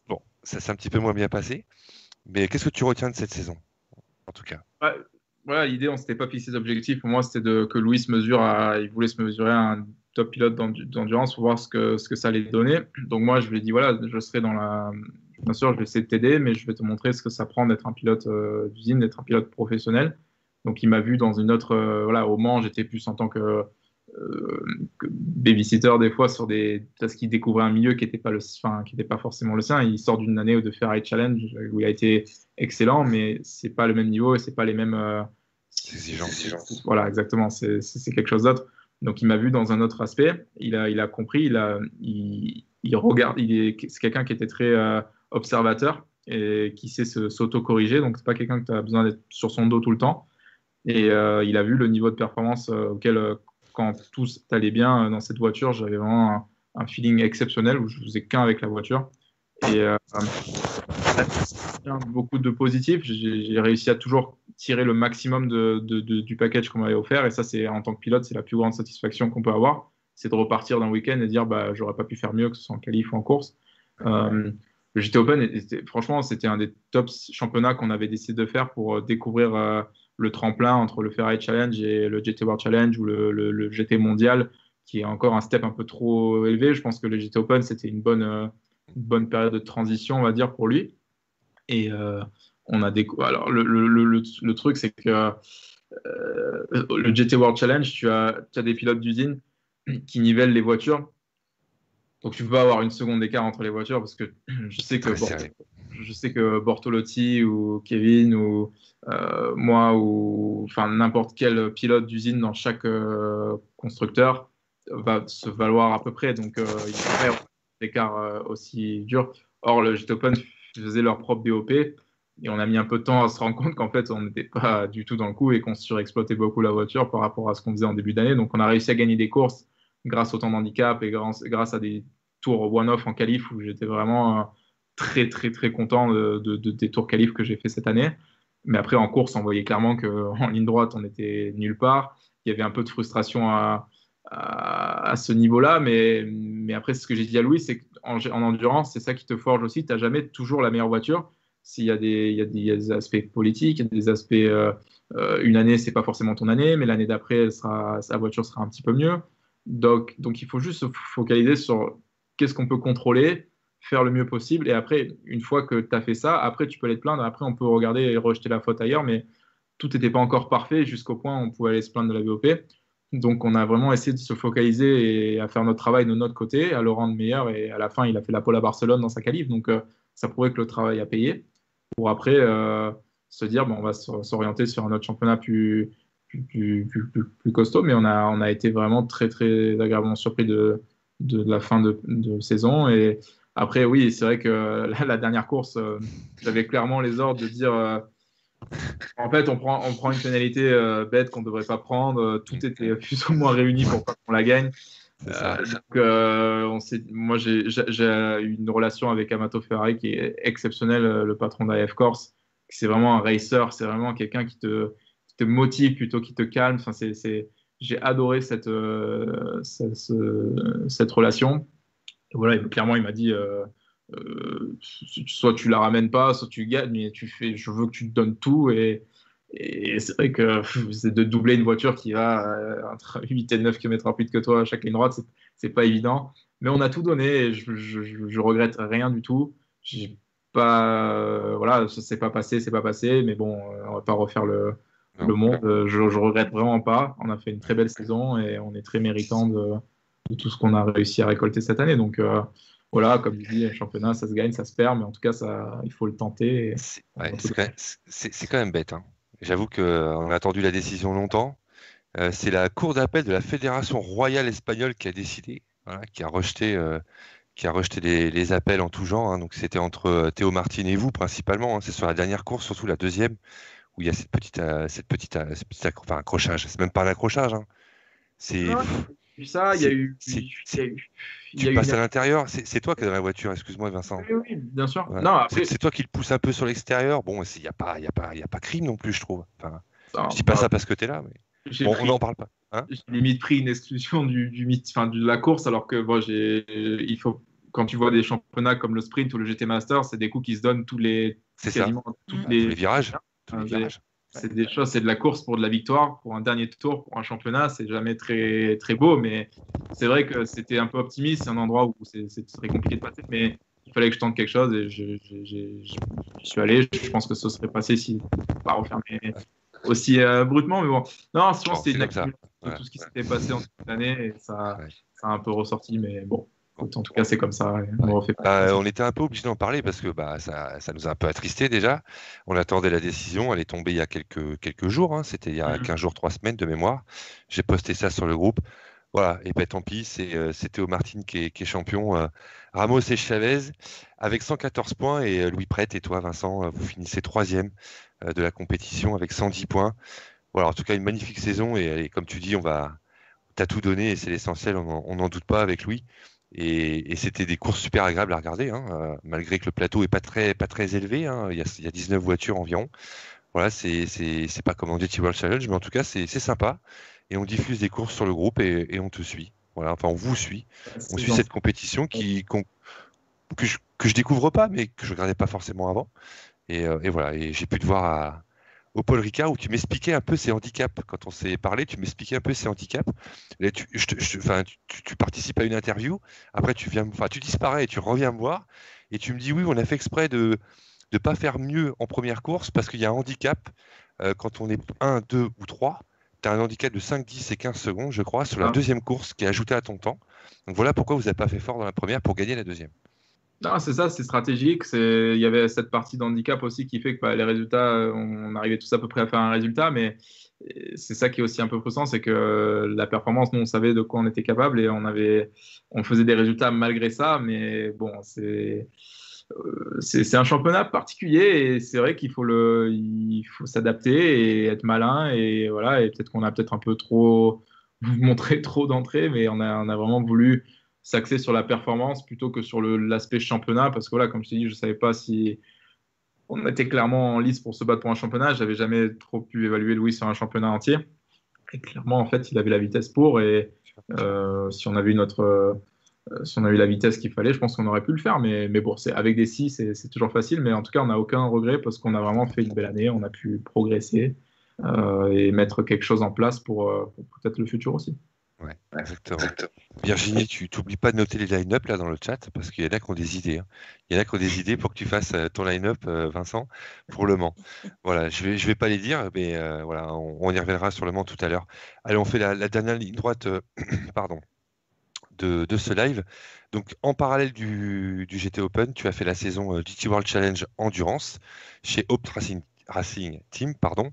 Bon, ça s'est un petit peu moins bien passé. Mais qu'est-ce que tu retiens de cette saison, en tout cas? Ouais, voilà, l'idée, on ne s'était pas fixé d'objectif. Pour moi, c'était que Louis il voulait se mesurer à un top pilote d'endurance pour voir ce que ça allait donner. Donc moi, je lui ai dit, voilà, je serai bien sûr, je vais essayer de t'aider, mais je vais te montrer ce que ça prend d'être un pilote d'usine, d'être un pilote professionnel. Donc il m'a vu dans une autre, voilà, au Mans, j'étais plus en tant que babysitter des fois parce qu'il découvrait un milieu qui n'était pas forcément le sien. Il sort d'une année de Ferrari Challenge où il a été excellent, mais c'est pas le même niveau et c'est pas les mêmes exigences. Voilà, exactement. C'est quelque chose d'autre. Donc il m'a vu dans un autre aspect. Il a compris. Il regarde. C'est quelqu'un qui était très observateur et qui sait s'auto-corriger. Donc c'est pas quelqu'un que tu as besoin d'être sur son dos tout le temps. Et il a vu le niveau de performance auquel quand tout allait bien dans cette voiture, j'avais vraiment un feeling exceptionnel où je faisais qu'un avec la voiture. Et beaucoup de positifs. J'ai réussi à toujours tirer le maximum du package qu'on m'avait offert. Et ça, en tant que pilote, c'est la plus grande satisfaction qu'on peut avoir. C'est de repartir d'un week-end et dire bah, j'aurais pas pu faire mieux, que ce soit en qualif ou en course. Le GT Open, franchement, c'était un des top championnats qu'on avait décidé de faire pour découvrir le tremplin entre le Ferrari Challenge et le GT World Challenge ou le GT Mondial, qui est encore un step un peu trop élevé. Je pense que le GT Open, c'était une bonne période de transition, on va dire, pour lui. Et on a alors le truc, c'est que le GT World Challenge, tu as des pilotes d'usine qui nivellent les voitures. Donc tu peux pas avoir une seconde d'écart entre les voitures parce que je sais que Bortolotti ou Kevin ou moi ou enfin n'importe quel pilote d'usine dans chaque constructeur va se valoir à peu près. Donc il faut faire des écarts aussi durs. Or le GT Open faisait leur propre BOP et on a mis un peu de temps à se rendre compte qu'en fait on n'était pas du tout dans le coup et qu'on surexploitait beaucoup la voiture par rapport à ce qu'on faisait en début d'année. Donc on a réussi à gagner des courses grâce au temps d'handicap et grâce à des tours one-off en qualif où j'étais vraiment très très très content des tours qualif que j'ai fait cette année. Mais après en course on voyait clairement qu'en ligne droite on était nulle part. Il y avait un peu de frustration à ce niveau-là, mais après ce que j'ai dit à Louis, c'est qu'en endurance c'est ça qui te forge aussi. Tu n'as jamais toujours la meilleure voiture. Il y a des aspects politiques, il y a des aspects une année c'est pas forcément ton année, mais l'année d'après sa voiture sera un petit peu mieux. Donc il faut juste se focaliser sur qu'est-ce qu'on peut contrôler, faire le mieux possible. Et après, une fois que tu as fait ça, après, tu peux aller te plaindre. Après, on peut regarder et rejeter la faute ailleurs. Mais tout n'était pas encore parfait jusqu'au point où on pouvait aller se plaindre de la VOP. Donc, on a vraiment essayé de se focaliser et à faire notre travail de notre côté, à le rendre meilleur. Et à la fin, il a fait la pole à Barcelone dans sa qualif. Donc, ça prouvait que le travail a payé. Pour après se dire, bon, on va s'orienter sur un autre championnat plus costaud. Mais on a été vraiment très, très agréablement surpris de la fin de saison. Et après, oui, c'est vrai que la dernière course, j'avais clairement les ordres de dire en fait, on prend une pénalité bête qu'on ne devrait pas prendre. Tout était plus ou moins réuni pour pas qu'on la gagne. Moi, j'ai une relation avec Amato Ferrari qui est exceptionnelle, le patron d'AF Corse. C'est vraiment un racer, c'est vraiment quelqu'un qui te motive plutôt qu'il te calme. Enfin, j'ai adoré cette relation. Et voilà, clairement, il m'a dit soit tu la ramènes pas, soit tu gagnes, mais je veux que tu te donnes tout. Et c'est vrai que c'est de doubler une voiture qui va entre 8 et 9 km/h plus vite que toi à chaque ligne droite, c'est pas évident. Mais on a tout donné et je regrette rien du tout. J'ai pas, voilà, ça s'est pas passé, c'est pas passé, mais bon, on va pas refaire le monde. Je regrette vraiment pas. On a fait une très belle saison et on est très méritant de tout ce qu'on a réussi à récolter cette année. Donc voilà, comme je dis, le championnat, ça se gagne, ça se perd, mais en tout cas, il faut le tenter. C'est quand même bête. Hein. J'avoue qu'on a attendu la décision longtemps. C'est la cour d'appel de la Fédération royale espagnole qui a décidé, voilà, qui a rejeté les appels en tout genre, hein. Donc c'était entre Théo Martin et vous principalement, hein. C'est sur la dernière course, surtout la deuxième, où il y a ce petit enfin, accrochage. C'est même pas un accrochage, hein. C'est, Non, il y a eu ça, il y a eu. c'est- Il y a eu, il y tu a eu passes à l'intérieur. C'est toi qui es dans la voiture. Excuse-moi, Vincent. Oui, oui, bien sûr. Ouais. Non, après, C'est toi qui le pousse un peu sur l'extérieur. Bon, il y a pas crime non plus, je trouve. Enfin, non, je dis pas bah, ça parce que tu es là, mais j'ai bon, on pris, n'en parle pas, hein. j'ai limite pris une exclusion enfin, de la course, alors que bon, il faut, quand tu vois des championnats comme le sprint ou le GT Master, c'est des coups qui se donnent C'est ça. quasiment toutes Tous les virages. Tous les Enfin, virages. c'est des choses, c'est de la course pour de la victoire, pour un dernier tour, pour un championnat, c'est jamais très, très beau, mais c'est vrai que c'était un peu optimiste, c'est un endroit où c'est très compliqué de passer, mais il fallait que je tente quelque chose et j'y suis allé. Je pense que ce serait passé si pas refermé aussi brutement, mais bon. Non, je pense que c'était C'est une comme ça. accumulation de Voilà. tout ce qui s'était passé en toute l'année et Ouais. ça a un peu ressorti, mais bon. Écoute, en tout cas, c'est comme ça. Et on Ouais. refait pas. On était un peu obligé d'en parler parce que ça nous a un peu attristé déjà. On attendait la décision, elle est tombée il y a quelques jours, hein. C'était il y a 15 jours, 3 semaines de mémoire. J'ai posté ça sur le groupe. Voilà, et ben tant pis, c'est Théo Martin qui est champion. Ramos et Chavez avec 114 points et Louis Pret et toi, Vincent, vous finissez troisième de la compétition avec 110 points. Voilà, en tout cas, une magnifique saison et comme tu dis, t'as tout donné et c'est l'essentiel, on n'en doute pas avec Louis. Et c'était des courses super agréables à regarder, hein, malgré que le plateau est pas très élevé, hein. Il y a 19 voitures environ. Voilà, c'est pas comme en GT World Challenge, mais en tout cas, c'est sympa. Et on diffuse des courses sur le groupe et on te suit. Voilà, enfin, on vous suit. On suit cette compétition que je découvre pas, mais que je regardais pas forcément avant. Et voilà, et j'ai pu te voir au Paul Ricard où tu m'expliquais un peu ses handicaps. Quand on s'est parlé, tu m'expliquais un peu ses handicaps. Là, enfin, tu participes à une interview, après enfin, tu disparais et tu reviens me voir et tu me dis oui, on a fait exprès de ne pas faire mieux en première course parce qu'il y a un handicap quand on est 1, 2 ou 3. Tu as un handicap de 5, 10 et 15 secondes, je crois, sur la deuxième course qui est ajouté à ton temps. Donc voilà pourquoi vous n'avez pas fait fort dans la première pour gagner la deuxième. Non, c'est ça, c'est stratégique. Il y avait cette partie d'handicap aussi qui fait que les résultats, on arrivait tous à peu près à faire un résultat, mais c'est ça qui est aussi un peu frustrant, c'est que la performance, nous, on savait de quoi on était capable et on faisait des résultats malgré ça, mais bon, c'est un championnat particulier et c'est vrai il faut s'adapter et être malin et voilà, et peut-être qu'on a peut-être un peu trop montré trop d'entrées, mais on a vraiment voulu s'axer sur la performance plutôt que sur l'aspect championnat parce que voilà, comme je t'ai dit, je savais pas si on était clairement en lice pour se battre pour un championnat. J'avais jamais trop pu évaluer Louis sur un championnat entier. Et clairement, en fait, il avait la vitesse pour. Et si on avait si on a eu la vitesse qu'il fallait, je pense qu'on aurait pu le faire. Mais bon, avec des si, c'est toujours facile. Mais en tout cas, on n'a aucun regret parce qu'on a vraiment fait une belle année. On a pu progresser et mettre quelque chose en place pour peut-être le futur aussi. Ouais, exactement. Virginie, tu t'oublies pas de noter les line-up là dans le chat parce qu'il y en a qui ont des idées, hein. Il y en a qui ont des idées pour que tu fasses ton line-up, Vincent, pour Le Mans. Voilà, je vais pas les dire, mais voilà, on y reviendra sur Le Mans tout à l'heure. Allez, on fait la dernière ligne droite, pardon, de ce live. Donc, en parallèle du GT Open, tu as fait la saison GT World Challenge Endurance chez Hope Racing Team, pardon,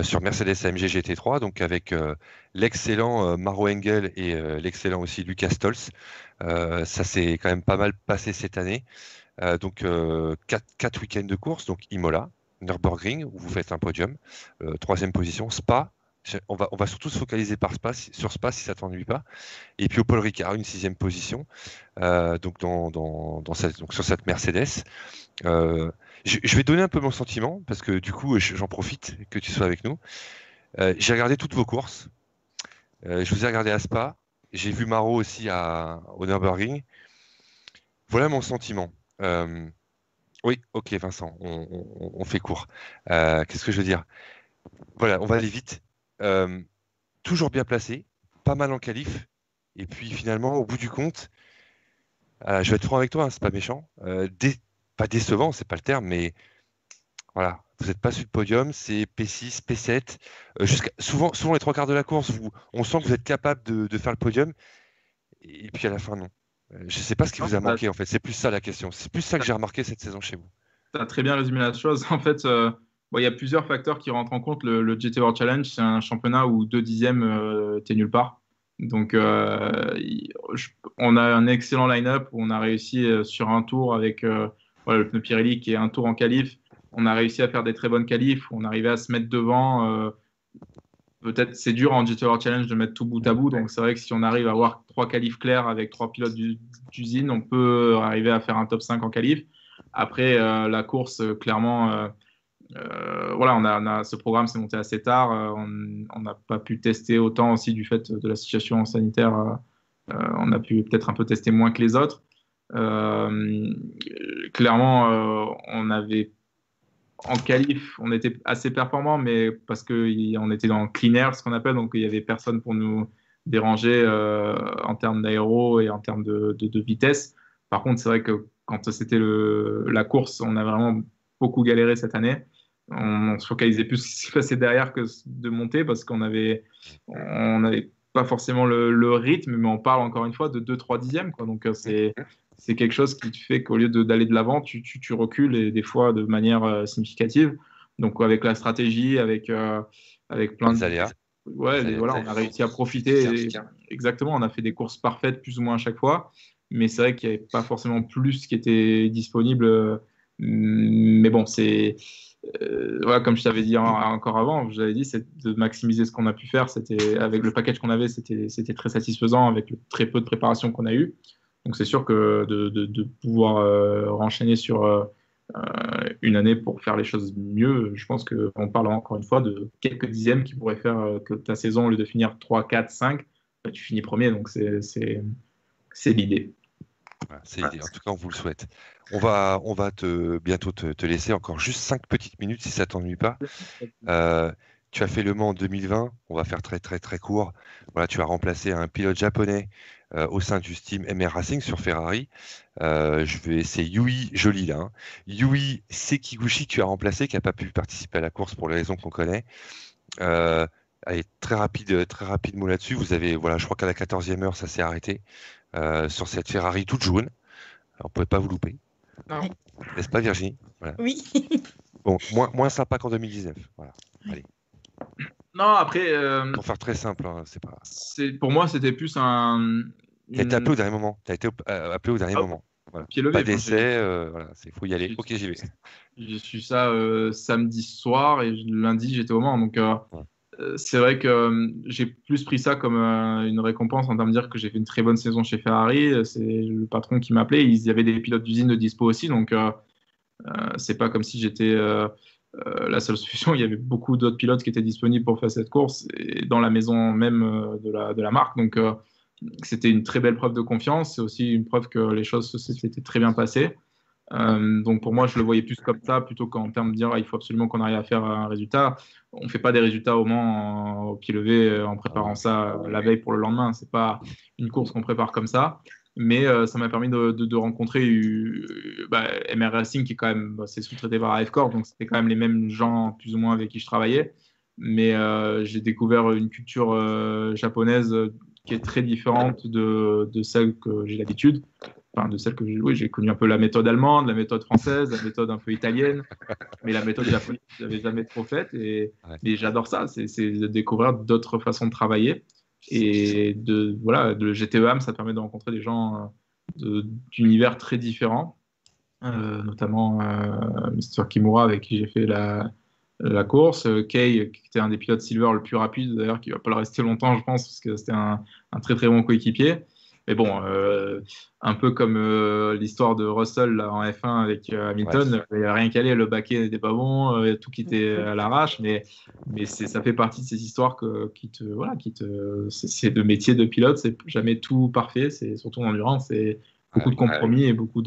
sur Mercedes AMG GT3, donc avec l'excellent Maro Engel et l'excellent aussi Lucas Stolz. Ça s'est quand même pas mal passé cette année. Donc, 4 week-ends de course, donc Imola, Nürburgring, où vous faites un podium, troisième position, Spa. On va surtout se focaliser sur Spa si ça t'ennuie pas. Et puis au Paul Ricard, une 6e position, donc, donc sur cette Mercedes. Je vais donner un peu mon sentiment, parce que du coup, j'en profite que tu sois avec nous. J'ai regardé toutes vos courses. Je vous ai regardé à Spa. J'ai vu Maro aussi au Nürburgring. Voilà mon sentiment. Oui, ok, Vincent, on fait court. Qu'est-ce que je veux dire? Voilà, on va aller vite. Toujours bien placé, pas mal en qualif. Et puis finalement, au bout du compte, je vais être franc avec toi, hein, c'est pas méchant. Pas décevant, c'est pas le terme, mais voilà, vous n'êtes pas sur le podium, c'est P6, P7. Souvent les 3 quarts de la course, on sent que vous êtes capable de faire le podium. Et puis à la fin, non. Je ne sais pas ce qui vous a manqué, en fait. C'est plus ça la question. C'est plus ça que j'ai remarqué cette saison chez vous. Tu as très bien résumé la chose. En fait, Bon, il y a plusieurs facteurs qui rentrent en compte. Le GT World Challenge, c'est un championnat où 2 dixièmes, t'es nulle part. Donc, on a un excellent line-up où on a réussi sur un tour avec voilà, le pneu Pirelli qui est un tour en qualif. On a réussi à faire des très bonnes qualifs. On arrivait à se mettre devant. Peut-être c'est dur en GT World Challenge de mettre tout bout à bout. Donc, c'est vrai que si on arrive à avoir 3 qualifs clairs avec 3 pilotes d'usine, on peut arriver à faire un top 5 en qualif. Après, la course, clairement. Voilà, ce programme s'est monté assez tard. On n'a pas pu tester autant aussi du fait de la situation sanitaire. On a pu peut-être un peu tester moins que les autres. Clairement, on avait en qualif, on était assez performant, mais parce qu'on était dans clean air, ce qu'on appelle, donc il n'y avait personne pour nous déranger en termes d'aéro et en termes de vitesse. Par contre, c'est vrai que quand c'était la course, on a vraiment beaucoup galéré cette année. On se focalisait plus sur ce qui se passait derrière que de monter parce qu'on n'avait pas forcément le rythme, mais on parle encore une fois de 2-3 dixièmes, quoi. Donc c'est quelque chose qui te fait qu'au lieu d'aller de l'avant, tu recules et des fois de manière significative. Donc avec la stratégie, avec plein de aléas. Ouais, voilà, on a réussi à profiter. Exactement, on a fait des courses parfaites plus ou moins à chaque fois, mais c'est vrai qu'il n'y avait pas forcément plus qui était disponible. Mais bon, voilà, comme je t'avais dit encore avant, je t'avais dit, c'est de maximiser ce qu'on a pu faire. C'était avec le package qu'on avait, c'était très satisfaisant avec le très peu de préparation qu'on a eu. Donc c'est sûr que de pouvoir renchaîner sur une année pour faire les choses mieux, je pense qu'on parle encore une fois de quelques dixièmes qui pourraient faire que ta saison, au lieu de finir 3, 4, 5, bah, tu finis premier. Donc c'est l'idée. Voilà, c'est l'idée. En tout cas, on vous le souhaite. On va bientôt te laisser encore juste 5 petites minutes si ça t'ennuie pas. Tu as fait Le Mans en 2020. On va faire très très très court. Voilà, tu as remplacé un pilote japonais au sein du team MR Racing sur Ferrari. C'est Yui, joli là. Yui Sekiguchi que tu as remplacé, qui n'a pas pu participer à la course pour les raisons qu'on connaît. Allez, très rapide mot là-dessus. Vous avez, voilà, je crois qu'à la 14e heure, ça s'est arrêté sur cette Ferrari toute jaune. Alors, on ne pouvait pas vous louper. Non. N'est-ce pas, Virginie? Voilà. Oui. Bon, moins sympa qu'en 2019. Voilà. Allez. Non, après. Pour faire très simple, hein, c'est pas. Pour moi, c'était plus un. Tu as été appelé au dernier moment. Tu as été appelé au dernier moment. Voilà. Pied levé, pas d'essai, voilà, faut y aller. J'ai- Ok, j'y vais. J'ai su ça samedi soir et lundi, j'étais au Mans. Donc, c'est vrai que j'ai plus pris ça comme une récompense en termes de dire que j'ai fait une très bonne saison chez Ferrari. C'est le patron qui m'appelait. Il y avait des pilotes d'usine de dispo aussi. Donc, c'est pas comme si j'étais la seule solution. Il y avait beaucoup d'autres pilotes qui étaient disponibles pour faire cette course et dans la maison même de la marque. Donc, c'était une très belle preuve de confiance. C'est aussi une preuve que les choses s'étaient très bien passées. Donc pour moi, je le voyais plus comme ça plutôt qu'en termes de dire il faut absolument qu'on arrive à faire un résultat. On ne fait pas des résultats au Mans au pied levé en préparant ça la veille pour le lendemain. C'est pas une course qu'on prépare comme ça. Mais ça m'a permis de rencontrer MR Racing qui est quand même c'est sous-traité par AF Corp, donc c'était quand même les mêmes gens plus ou moins avec qui je travaillais. Mais j'ai découvert une culture japonaise qui est très différente de celle que j'ai l'habitude. Enfin, de celle que j'ai connu un peu la méthode allemande, la méthode française, la méthode un peu italienne, mais la méthode japonaise, je n'avais jamais trop faite et j'adore ça, c'est de découvrir d'autres façons de travailler et voilà, le GTEAM, ça permet de rencontrer des gens d'univers très différents, notamment Mr. Kimura avec qui j'ai fait la course, Kei qui était un des pilotes silver le plus rapide d'ailleurs, qui ne va pas le rester longtemps je pense parce que c'était un très très bon coéquipier. Mais bon, un peu comme l'histoire de Russell là, en F1 avec Hamilton, il n'y a rien qu'à aller, le baquet n'était pas bon, tout quittait à l'arrache, mais ça fait partie de ces histoires c'est de métier de pilote, c'est jamais tout parfait, c'est surtout en endurance, c'est beaucoup de compromis et beaucoup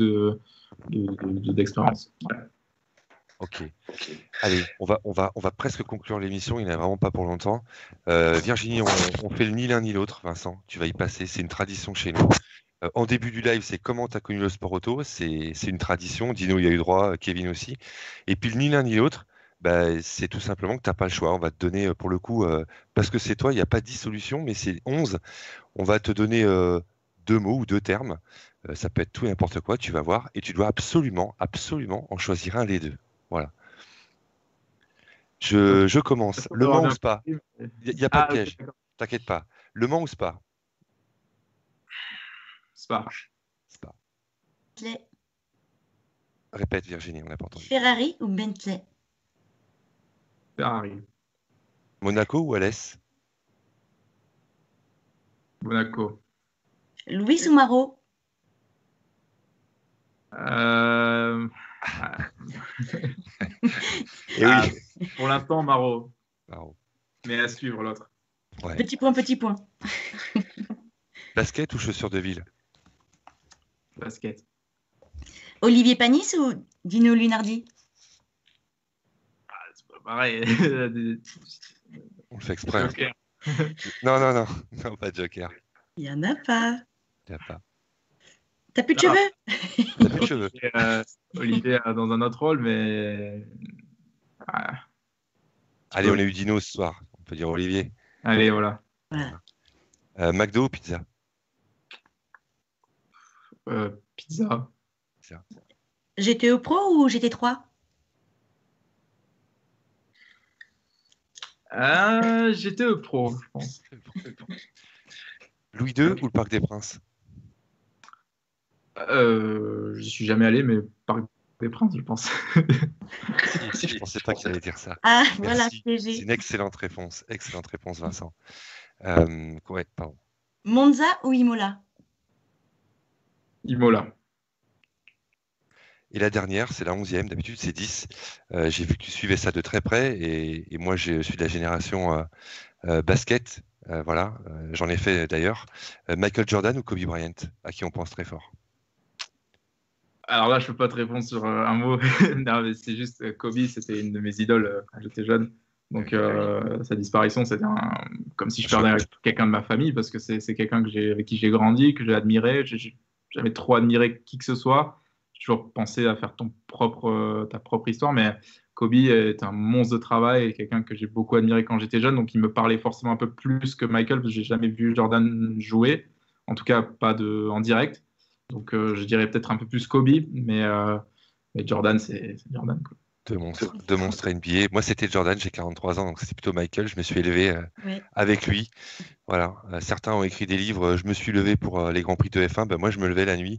d'expérience. Ok. Allez, on va presque conclure l'émission, il n'y en a vraiment pas pour longtemps. Virginie, on fait ni l'un ni l'autre, Vincent, tu vas y passer, c'est une tradition chez nous. En début du live, c'est comment tu as connu le sport auto, c'est une tradition, Dino y a eu droit, Kevin aussi. Et puis ni l'un ni l'autre, c'est tout simplement que tu n'as pas le choix. On va te donner pour le coup, parce que c'est toi, il n'y a pas 10 solutions, mais c'est 11. On va te donner 2 mots ou 2 termes. Ça peut être tout et n'importe quoi, tu vas voir, et tu dois absolument en choisir un des deux. Voilà. Je commence. Le Mans ou Spa? mais- Il n'y a pas de Ah, ok, piège, d'accord. t'inquiète pas. Le Mans ou Spa? Spa. Spa. Bentley, Répète Virginie, on n'a pas entendu. Ferrari ou Bentley? Ferrari. Monaco ou Alès? Monaco. Louis ou Marot? Euh, Eh ah, oui. pour l'instant, Maro. Bravo. Mais à suivre l'autre. Ouais. Petit point, petit point. Basket ou chaussures de ville? Basket. Olivier Panis ou Dino Lunardi? C'est pas pareil. On le fait exprès. hein. Joker. Non, non, non, non, pas de Joker. Il n'y en a pas. Il n'y a pas. T'as plus de Ah. cheveux? T'as plus de cheveux. Et, Olivier dans un autre rôle, mais. Ah, Allez, on a eu Dino ce soir. On peut dire Olivier. allez, voilà. Voilà. McDo ou pizza? Pizza. GTE Pro ou GT3? J'étais pro, je pense. Louis II ou le Parc des Princes? J'y suis jamais allé, mais Parc des Princes, je pense. Si, je pensais pas qu'il allait dire ça. Ah, Merci. voilà, C'est piégé. une excellente réponse, Vincent. Ouais, pardon. Monza ou Imola? Imola. Et la dernière, c'est la 11e, d'habitude c'est 10. J'ai vu que tu suivais ça de très près et moi je suis de la génération basket. Voilà, j'en ai fait d'ailleurs. Michael Jordan ou Kobe Bryant, à qui on pense très fort. Alors là, je peux pas te répondre sur un mot. Non, mais c'est juste Kobe, c'était une de mes idoles quand j'étais jeune. Donc sa disparition, c'était comme si je perdais quelqu'un de ma famille parce que c'est quelqu'un avec qui j'ai grandi, que j'ai admiré. J'ai jamais trop admiré qui que ce soit. J'ai toujours pensé à faire ta propre histoire, mais Kobe est un monstre de travail et quelqu'un que j'ai beaucoup admiré quand j'étais jeune. Donc il me parlait forcément un peu plus que Michael parce que j'ai jamais vu Jordan jouer, en tout cas pas en direct. Donc je dirais peut-être un peu plus Kobe, mais Jordan, c'est Jordan, quoi. Deux monstres NBA. Moi, c'était Jordan, j'ai 43 ans, donc c'était plutôt Michael. Je me suis élevé Ouais. avec lui. Voilà. Certains ont écrit des livres. Je me suis levé pour les Grands Prix de F1. Ben, moi, je me levais la nuit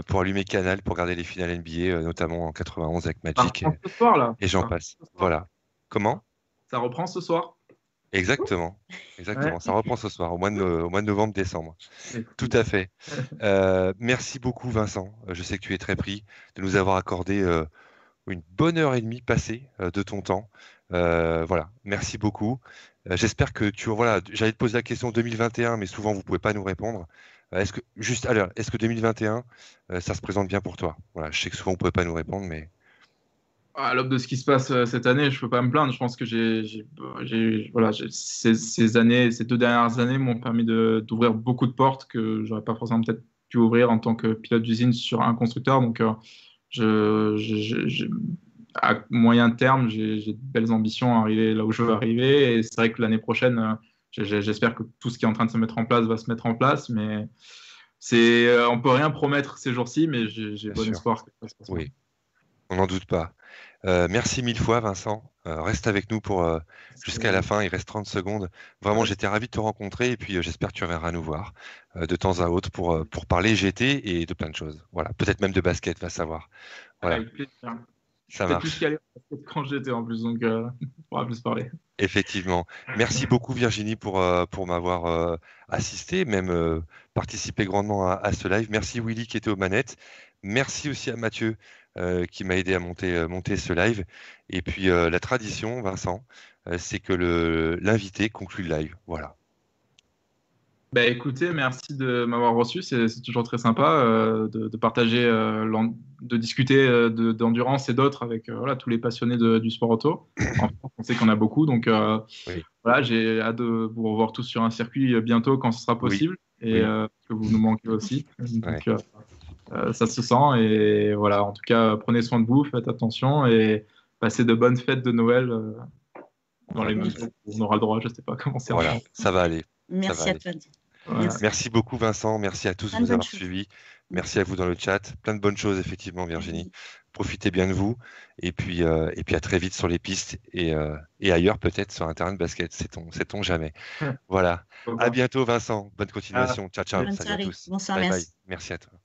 pour allumer Canal, pour regarder les finales NBA, notamment en 91 avec Ça Magic reprend ce soir, là. et j'en Ça passe. reprend ce soir. Voilà. Comment? Ça reprend ce soir. Exactement. Ouais. Ça reprend ce soir, au mois de novembre-décembre. Tout à fait. Merci beaucoup, Vincent. Je sais que tu es très pris de nous avoir accordé une bonne heure et demie passée de ton temps. Voilà, merci beaucoup. J'espère que voilà, j'allais te poser la question 2021, mais souvent vous pouvez pas nous répondre. Est-ce que 2021, ça se présente bien pour toi? Voilà, je sais que souvent vous pouvez pas nous répondre, mais À l'aube de ce qui se passe cette année, je peux pas me plaindre. Je pense que ces 2 dernières années m'ont permis d'ouvrir beaucoup de portes que j'aurais pas forcément peut-être pu ouvrir en tant que pilote d'usine sur un constructeur. Donc, à moyen terme, j'ai de belles ambitions à arriver là où je veux arriver. Et c'est vrai que l'année prochaine, j'espère que tout ce qui est en train de se mettre en place va se mettre en place. Mais on peut rien promettre ces jours-ci, mais j'ai Bien bon sûr. espoir que ça se passe bien. oui, on n'en doute pas. Merci mille fois, Vincent. Reste avec nous pour jusqu'à la fin. Il reste 30 secondes. Vraiment, Ouais. j'étais ravi de te rencontrer et puis j'espère que tu reviendras nous voir de temps à autre pour parler GT et de plein de choses. Voilà, peut-être même de basket, va savoir. Voilà, Avec plaisir. ça J'étais plus marche. calé quand j'étais en plus, donc on pourra plus parler. Effectivement. Merci beaucoup, Virginie, pour m'avoir assisté, même participé grandement à ce live. Merci, Willy, qui était aux manettes. Merci aussi à Mathieu, qui m'a aidé à monter ce live. Et puis, la tradition, Vincent, c'est que l'invité conclut le live. Voilà. Bah, écoutez, merci de m'avoir reçu. C'est toujours très sympa de partager, de discuter d'endurance et d'autres avec voilà, tous les passionnés du sport auto. En France, on sait qu'on a beaucoup, donc Oui. voilà, j'ai hâte de vous revoir tous sur un circuit bientôt quand ce sera possible et que vous nous manquez aussi. Donc, ça se sent et voilà. En tout cas, prenez soin de vous, faites attention et passez de bonnes fêtes de Noël dans les mesures où on aura le droit. Je sais pas comment c'est. Voilà, ça va aller. Merci va à toi. Voilà. Merci beaucoup Vincent, merci à tous de Plein de nous avoir bonnes choses. suivis. Merci à vous dans le chat. Plein de bonnes choses effectivement Virginie. Profitez bien de vous et puis à très vite sur les pistes et ailleurs peut-être sur un terrain de basket, sait-on jamais. Voilà. À bientôt Vincent, bonne continuation. Ciao ciao, Bonne salut à soirée. tous. Bonsoir, Bye bye. merci. Merci à toi.